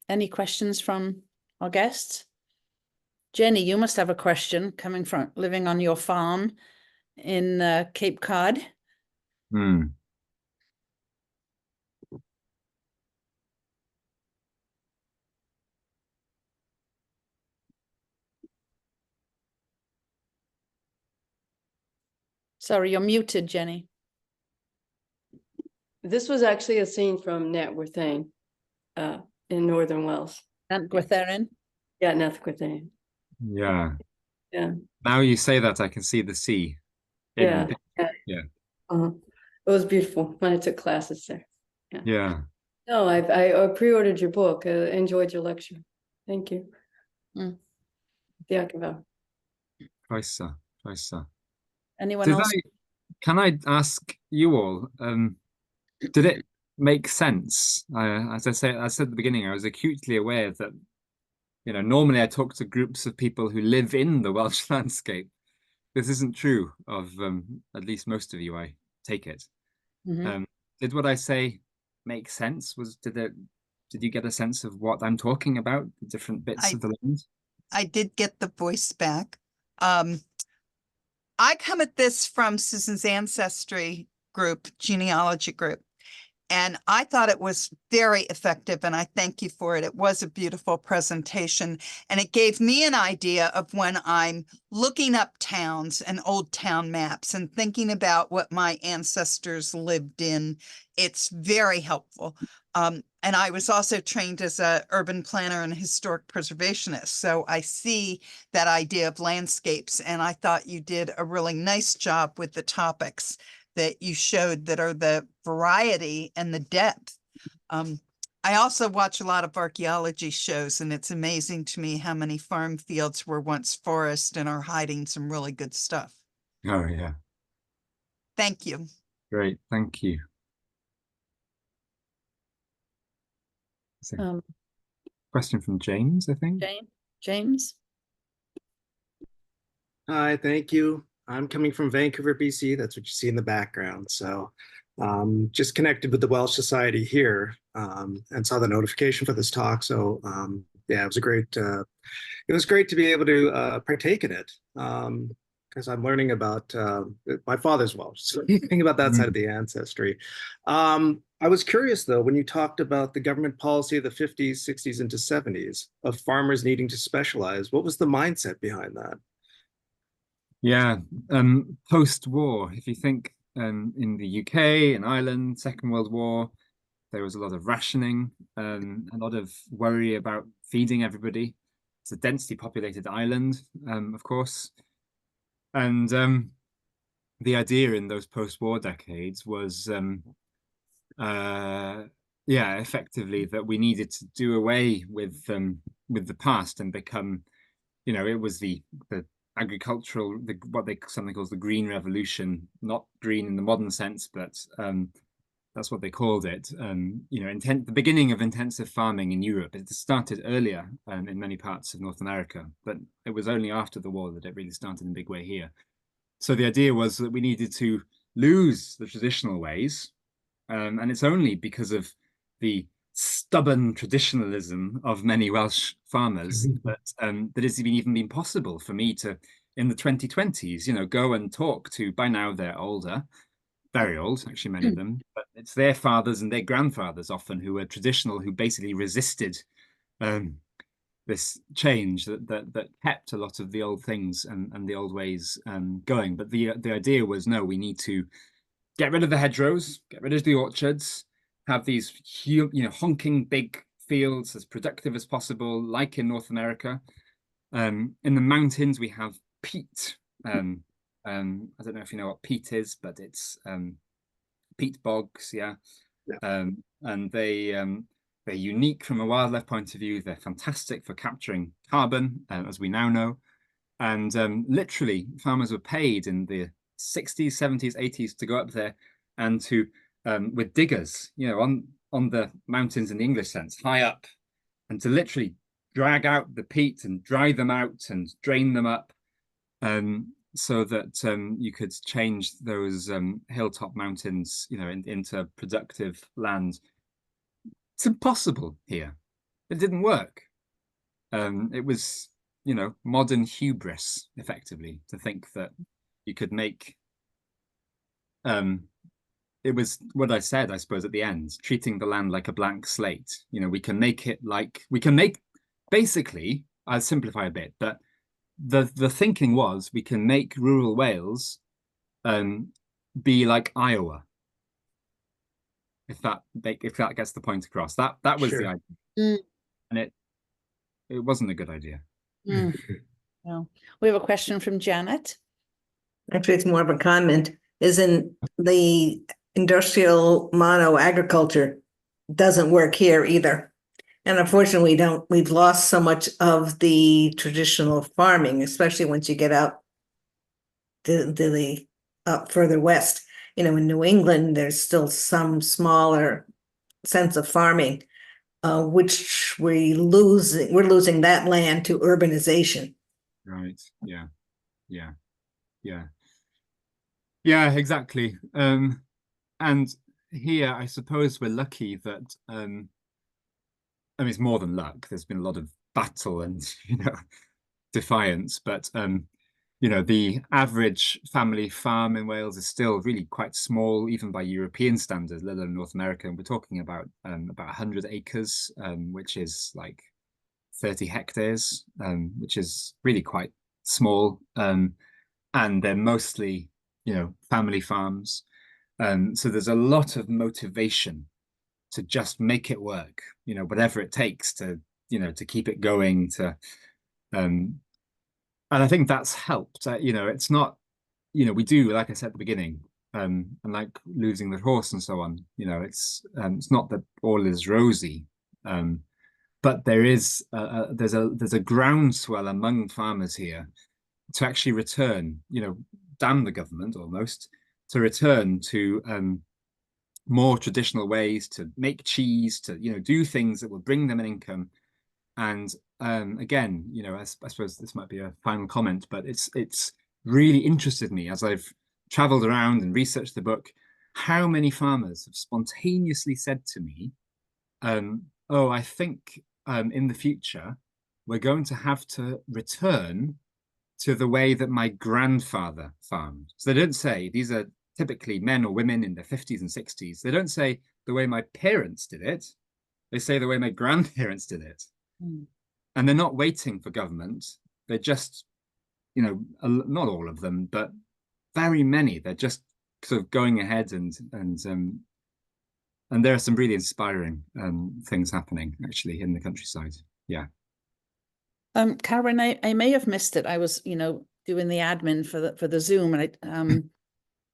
Any questions from our guests? Jenny, you must have a question coming from living on your farm in Cape Cod. Sorry, you're muted, Jenny. This was actually a scene from Nant Gwythain in Northern Wales. Nant Gwythain? Yeah, Nant Gwythain. Yeah. Yeah. Now you say that, I can see the sea. Yeah. Yeah. It was beautiful when I took classes there. Yeah. No, I pre-ordered your book. Enjoyed your lecture. Thank you. Anyone else? Can I ask you all, did it make sense? As I said at the beginning, I was acutely aware that, you know, normally I talk to groups of people who live in the Welsh landscape. This isn't true of at least most of you, I take it. Did what I say make sense? Did you get a sense of what I'm talking about, the different bits of the land? I did get the voice back. I come at this from Susan's ancestry group, genealogy group, and I thought it was very effective, and I thank you for it. It was a beautiful presentation, and it gave me an idea of when I'm looking up towns and old town maps and thinking about what my ancestors lived in. It's very helpful. And I was also trained as an urban planner and historic preservationist. So I see that idea of landscapes, and I thought you did a really nice job with the topics that you showed that are the variety and the depth. I also watch a lot of archaeology shows, and it's amazing to me how many farm fields were once forest and are hiding some really good stuff. Oh, yeah. Thank you. Great. Thank you. Question from James, I think. James? Hi, thank you. I'm coming from Vancouver, BC. That's what you see in the background. So just connected with the Welsh Society here and saw the notification for this talk. So yeah, it was great to be able to partake in it because I'm learning about my father's Welsh. So thinking about that side of the ancestry. I was curious though, when you talked about the government policy of the 50s, 60s into 70s of farmers needing to specialize, what was the mindset behind that? Yeah, post-war, if you think in the UK and Ireland, Second World War, there was a lot of rationing, a lot of worry about feeding everybody. It's a densely populated island, of course. And the idea in those post-war decades was yeah, effectively that we needed to do away with the past and become, you know, it was the agricultural, what they something calls the Green Revolution, not green in the modern sense, but that's what they called it. You know, the beginning of intensive farming in Europe. It started earlier in many parts of North America, but it was only after the war that it really started in a big way here. So the idea was that we needed to lose the traditional ways, and it's only because of the stubborn traditionalism of many Welsh farmers that it's even been possible for me to, in the 2020s, you know, go and talk to, by now they're older, very old, actually, many of them, but it's their fathers and their grandfathers often who were traditional, who basically resisted this change that kept a lot of the old things and the old ways going. But the idea was, no, we need to get rid of the hedgerows, get rid of the orchards, have these honking big fields as productive as possible, like in North America. In the mountains, we have peat. I don't know if you know what peat is, but it's peat bogs, yeah. And they're unique from a wildlife point of view. They're fantastic for capturing carbon, as we now know. And literally, farmers were paid in the 60s, 70s, 80s to go up there and to, with diggers, you know, on the mountains in the English sense, high up, and to literally drag out the peat and dry them out and drain them up, so that you could change those hilltop mountains, you know, into productive land. It's impossible here. It didn't work. It was, you know, modern hubris, effectively, to think that you could make. It was what I said, I suppose, at the end, treating the land like a blank slate. You know, we can make it like, we can make, basically, I'll simplify a bit, but the thinking was we can make rural Wales be like Iowa. If that gets the point across. That was the idea. And it wasn't a good idea. No. We have a question from Janet. Actually, it's more of a comment. Isn't the industrial mono agriculture doesn't work here either. And unfortunately, we've lost so much of the traditional farming, especially once you get out up further west. You know, in New England, there's still some smaller sense of farming, which we're losing that land to urbanization. Right. Yeah. Yeah. Yeah. Yeah, exactly. And here, I suppose we're lucky that, I mean, it's more than luck. There's been a lot of battle and, you know, defiance, but, you know, the average family farm in Wales is still really quite small, even by European standards, let alone North America. And we're talking about 100 acres, which is like 30 hectares, which is really quite small. And they're mostly, you know, family farms. So there's a lot of motivation to just make it work, you know, whatever it takes to, you know, to keep it going, to, and I think that's helped. You know, it's not, you know, we do, like I said at the beginning, and like losing the horse and so on, you know, it's not that all is rosy, but there is, there's a groundswell among farmers here to actually return, you know, damn the government almost, to return to more traditional ways to make cheese, to, you know, do things that will bring them an income. And again, you know, I suppose this might be a final comment, but it's really interested me as I've traveled around and researched the book, how many farmers have spontaneously said to me, oh, I think in the future, we're going to have to return to the way that my grandfather farmed. So they don't say, these are typically men or women in their 50s and 60s. They don't say the way my parents did it. They say the way my grandparents did it. And they're not waiting for government. They're just, you know, not all of them, but very many. They're just sort of going ahead and there are some really inspiring things happening actually in the countryside. Yeah. Carwyn, I may have missed it. I was, you know, doing the admin for the Zoom, and I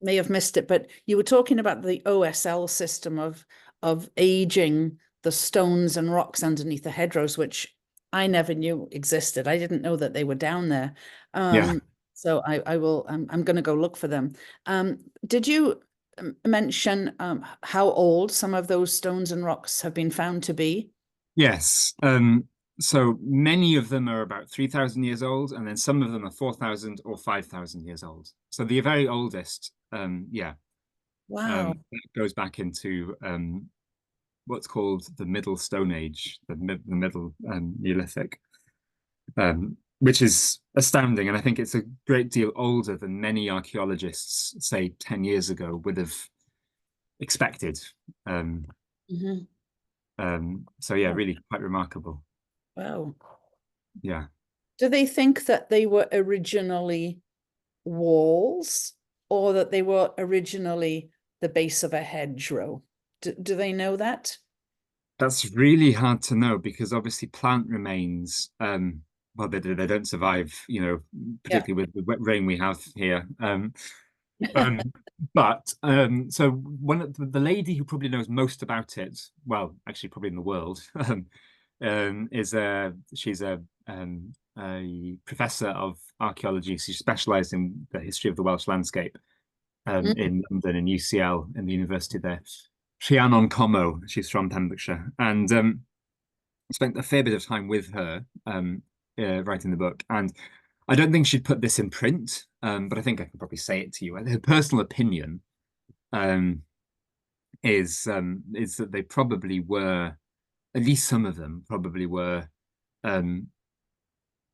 may have missed it. But you were talking about the OSL system of of aging the stones and rocks underneath the hedgerows, which I never knew existed. I didn't know that they were down there. Yeah. So I'm going to go look for them. Did you mention how old some of those stones and rocks have been found to be? Yes. So many of them are about 3,000 years old, and then some of them are 4,000 or 5,000 years old. So the very oldest, yeah, Wow. it goes back into what's called the Middle Stone Age, the Middle Neolithic, which is astounding. And I think it's a great deal older than many archaeologists, say 10 years ago, would have expected. So yeah, really quite remarkable. Wow. Yeah. Do they think that they were originally walls, or that they were originally the base of a hedgerow? Do they know that? That's really hard to know, because obviously plant remains, well, they don't survive, you know, particularly with the wet rain we have here. But so one of the lady who probably knows most about it, well, actually probably in the world, she's a professor of archaeology. She specialised in the history of the Welsh landscape in London, in UCL, in the university there. Rhiannon Como, she's from Pembrokeshire, and spent a fair bit of time with her writing the book. And I don't think she'd put this in print, but I think I can probably say it to you. Her personal opinion is that they probably were, at least some of them probably were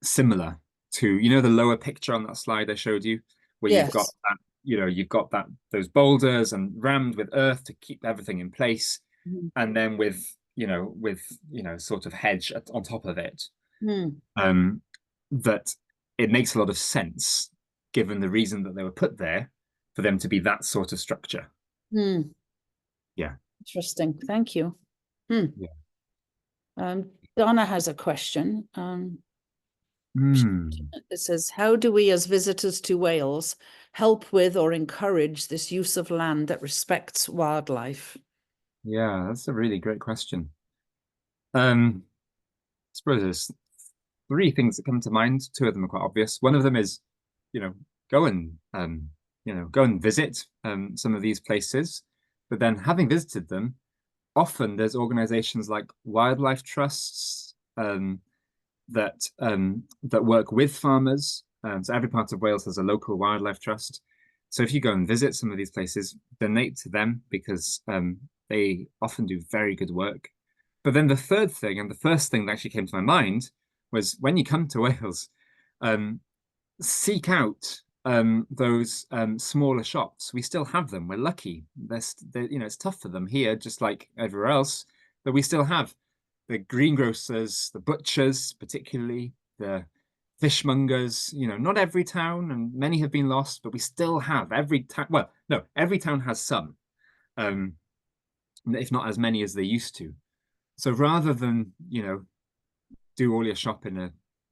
similar to, you know, the lower picture on that slide I showed you, where you've got that, you know, you've got that those boulders and rammed with earth to keep everything in place, and then with sort of hedge on top of it. That it makes a lot of sense, given the reason that they were put there, for them to be that sort of structure. Yeah. Interesting. Thank you. Yeah. Donna has a question. It says, how do we as visitors to Wales help with or encourage this use of land that respects wildlife? Yeah, that's a really great question. I suppose there's three things that come to mind. Two of them are quite obvious. One of them is, go and visit some of these places. But then, having visited them, often there's organizations like wildlife trusts that work with farmers. So every part of Wales has a local wildlife trust. So if you go and visit some of these places, donate to them, because they often do very good work. But then the third thing, and the first thing that actually came to my mind, was when you come to Wales, seek out those smaller shops. We still have them. We're lucky. It's tough for them here, just like everywhere else, but we still have the greengrocers, the butchers, particularly the fishmongers. Not every town, and many have been lost, but we still have every town. Well, no, every town has some, if not as many as they used to. So rather than, do all your shop in a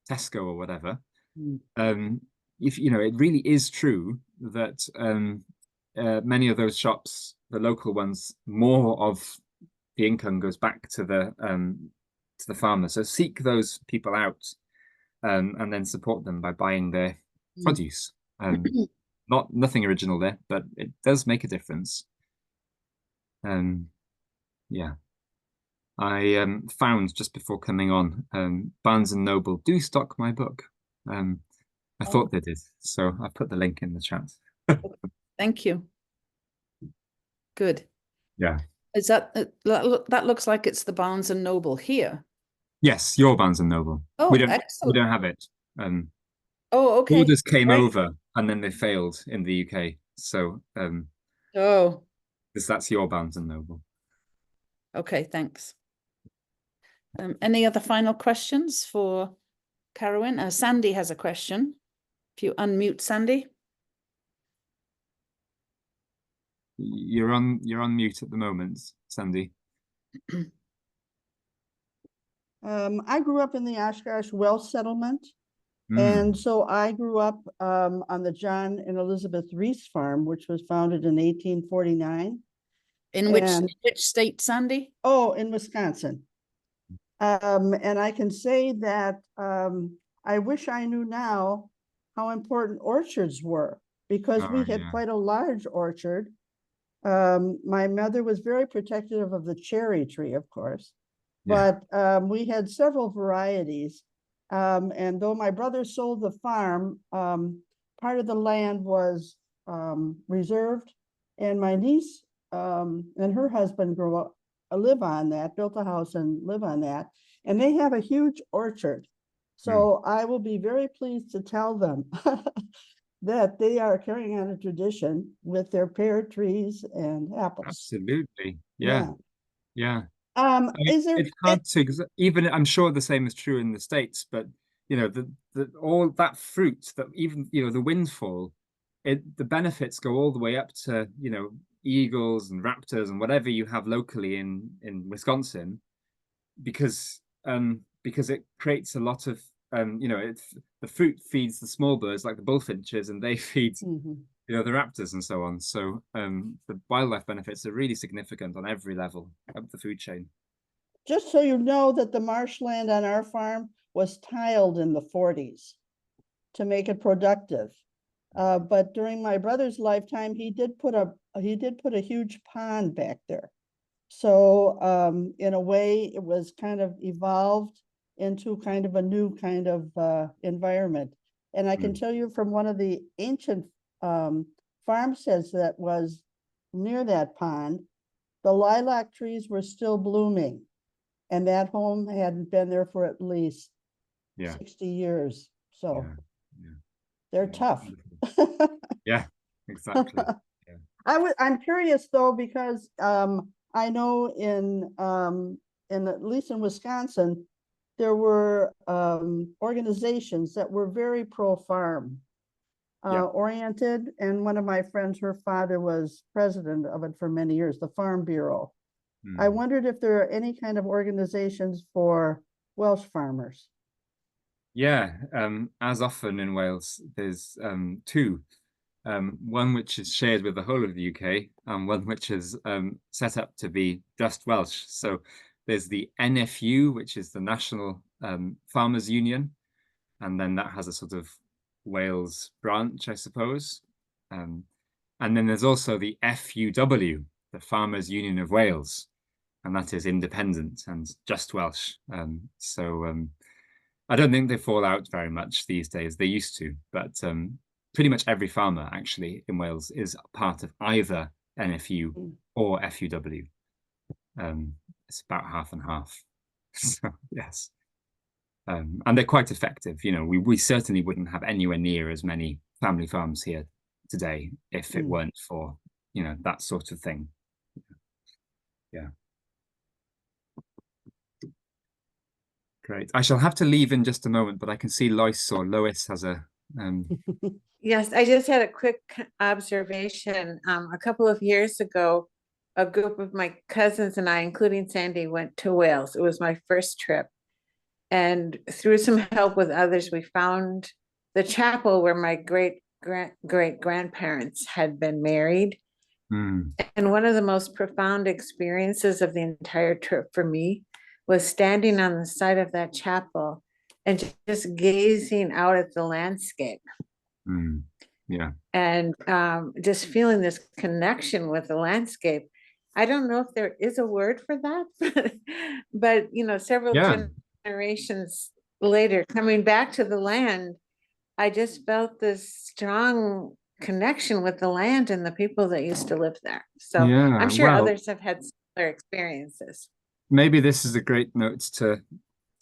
Tesco or whatever, if it really is true that many of those shops, the local ones, more of the income goes back to the farmer. So seek those people out and then support them by buying their produce. Nothing original there, but it does make a difference. Yeah. I found just before coming on, Barnes and Noble do stock my book. I thought they did, so I put the link in the chat. Thank you. Good. Yeah. Is that looks like it's the Barnes and Noble here? Yes, your Barnes and Noble. Oh, excellent. We don't have it. Oh, okay. Orders came over and then they failed in the UK. So that's your Barnes and Noble. Okay, thanks. Any other final questions for Carwyn? Sandy has a question. If you unmute, Sandy. You're on mute at the moment, Sandy. I grew up in the Oshkosh Welsh settlement. And so I grew up on the John and Elizabeth Rees farm, which was founded in 1849. In which state, Sandy? Oh, in Wisconsin. And I can say that I wish I knew now how important orchards were, because we had quite a large orchard. My mother was very protective of the cherry tree, of course, but we had several varieties. And though my brother sold the farm, part of the land was reserved, and my niece and her husband live on that, built a house and live on that, and they have a huge orchard. So I will be very pleased to tell them that they are carrying on a tradition with their pear trees and apples. Absolutely. Yeah. Is there it's hard to, even, I'm sure the same is true in the States, but you know, all that fruit, that even, you know, the windfall, the benefits go all the way up to, you know, eagles and raptors and whatever you have locally in Wisconsin, because it creates a lot of you know, the fruit feeds the small birds like the bullfinches, and they feed you know, the raptors and so on. So the wildlife benefits are really significant on every level of the food chain. Just so you know, that the marshland on our farm was tiled in the 40s to make it productive. But during my brother's lifetime, he did put a huge pond back there. So in a way, it was kind of evolved into kind of a new kind of environment. And I can tell you from one of the ancient farmsteads that was near that pond, the lilac trees were still blooming. And that home hadn't been there for at least 60 years. So they're tough. Yeah, exactly. I'm curious though, because I know in at least in Wisconsin, there were organizations that were very pro-farm oriented. And one of my friends, her father was president of it for many years, the Farm Bureau. I wondered if there are any kind of organizations for Welsh farmers. Yeah, as often in Wales, there's two. One which is shared with the whole of the UK, and one which is set up to be just Welsh. So there's the NFU, which is the National Farmers Union, and then that has a sort of Wales branch, I suppose. And then there's also the FUW, the Farmers Union of Wales, and that is independent and just Welsh. I don't think they fall out very much these days. They used to, but pretty much every farmer actually in Wales is part of either NFU or FUW. It's about half and half. So yes. And they're quite effective. You know, we certainly wouldn't have anywhere near as many family farms here today if it weren't for, you know, that sort of thing. Yeah. Great. I shall have to leave in just a moment, but I can see Lois has a Yes, I just had a quick observation. A couple of years ago, a group of my cousins and I, including Sandy, went to Wales. It was my first trip. And through some help with others, we found the chapel where my great-grandparents had been married. And one of the most profound experiences of the entire trip for me was standing on the side of that chapel and just gazing out at the landscape. Yeah. And just feeling this connection with the landscape. I don't know if there is a word for that, but you know, several generations later, coming back to the land, I just felt this strong connection with the land and the people that used to live there. So I'm sure others have had similar experiences. Maybe this is a great note to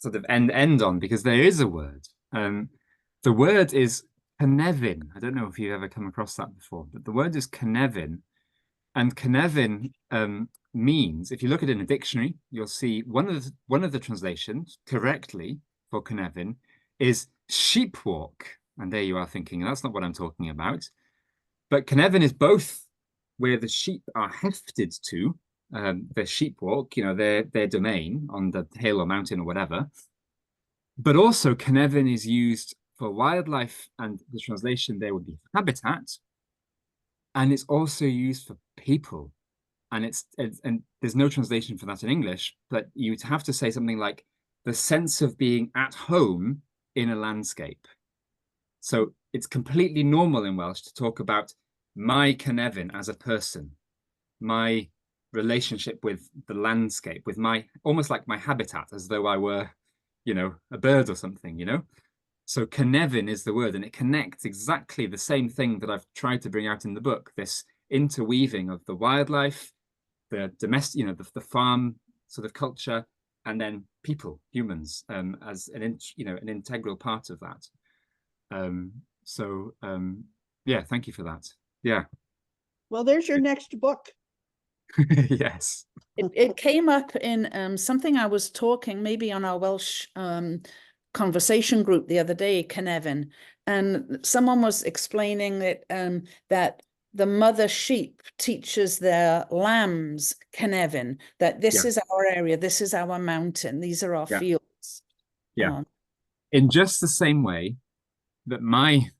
sort of end on, because there is a word. The word is Cynefin. I don't know if you've ever come across that before, but the word is Cynefin. And Cynefin means, if you look at it in a dictionary, you'll see one of the translations correctly for Cynefin is sheepwalk. And there you are thinking, that's not what I'm talking about. But Cynefin is both where the sheep are hefted to, their sheepwalk, you know, their domain on the hill or mountain or whatever. But also Cynefin is used for wildlife, and the translation there would be habitat. And it's also used for people. and and there's no translation for that in English, but you'd have to say something like the sense of being at home in a landscape. So it's completely normal in Welsh to talk about my cynefin as a person, my relationship with the landscape, with my, almost like my habitat, as though I were, you know, a bird or something, you know? So cynefin is the word, and it connects exactly the same thing that I've tried to bring out in the book, this interweaving of the wildlife, the domestic, you know, the farm sort of culture, and then people, humans, as an, you know, an integral part of that. Yeah, thank you for that. Yeah. Well, there's your next book. Yes. It came up in something I was talking maybe on our Welsh conversation group the other day, cynefin, and someone was explaining that that the mother sheep teaches their lambs cynefin, that this is our area, this is our mountain, these are our fields. Yeah. In just the same way that my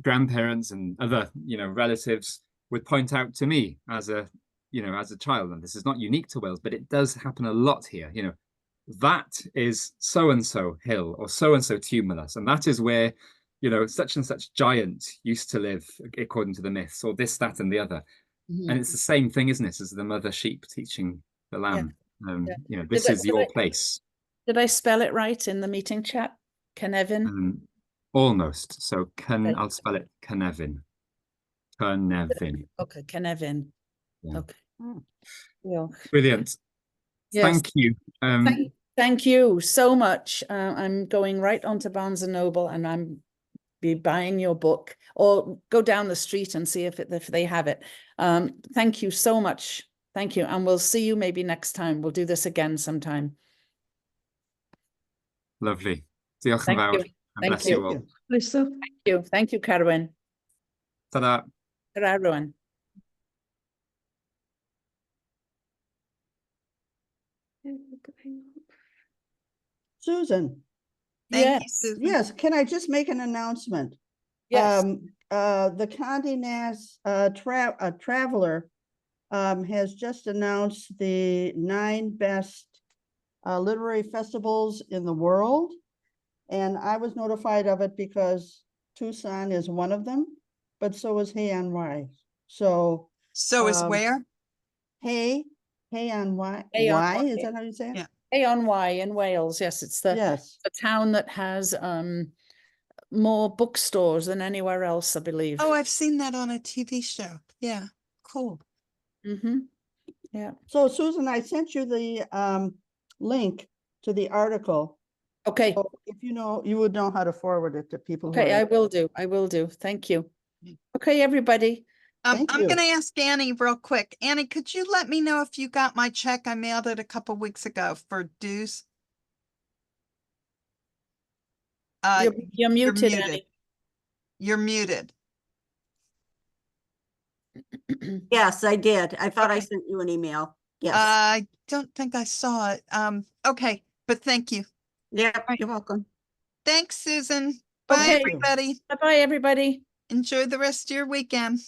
grandparents and other, you know, relatives would point out to me as a, you know, as a child, and this is not unique to Wales, but it does happen a lot here, you know, that is so-and-so hill or so-and-so tumulus, and that is where, you know, such and such giant used to live according to the myths, or this, that, and the other. And it's the same thing, isn't it, as the mother sheep teaching the lamb. You know, this is your place. Did I spell it right in the meeting chat? Cynefin? Almost. So I'll spell it Cynefin. Cynefin. Okay, Cynefin. Yeah. Okay. Yeah. Brilliant. Yes. Thank you. Thank you so much. I'm going right onto Barnes and Noble, and I'm be buying your book, or go down the street and see if they have it. Thank you so much. Thank you. And we'll see you maybe next time. We'll do this again sometime. Lovely. Diolch yn Thank fawr. you. And Thank bless you. you all. Thank you. Thank you, Carwyn. Ta-da. Ta-ra, everyone. Susan. Thank you, Susan. Yes, can I just make an announcement? Yes. The Condé Nast Traveler has just announced the 9 best literary festivals in the world. And I was notified of it because Tucson is one of them, but so is Hay on Wye. So is where? Hay on Wye. Hay on Wye, Wye. is that how you say it? Yeah. Hay on Wye in Wales. Yes, it's the town that has more bookstores than anywhere else, I believe. Oh, I've seen that on a TV show. Yeah, cool. Yeah. So Susan, I sent you the link to the article. Okay. So if you know, you would know how to forward it to people. Okay, I will do. I will do. Thank you. Okay, everybody. I'm going to ask Annie real quick. Annie, could you let me know if you got my check? I mailed it a couple weeks ago for dues. You're muted, Annie. You're muted. Yes, I did. I thought I sent you an email. Yes. I don't think I saw it. Okay, but thank you. Yeah, you're welcome. Thanks, Susan. Bye, everybody. Bye-bye, everybody. Enjoy the rest of your weekend.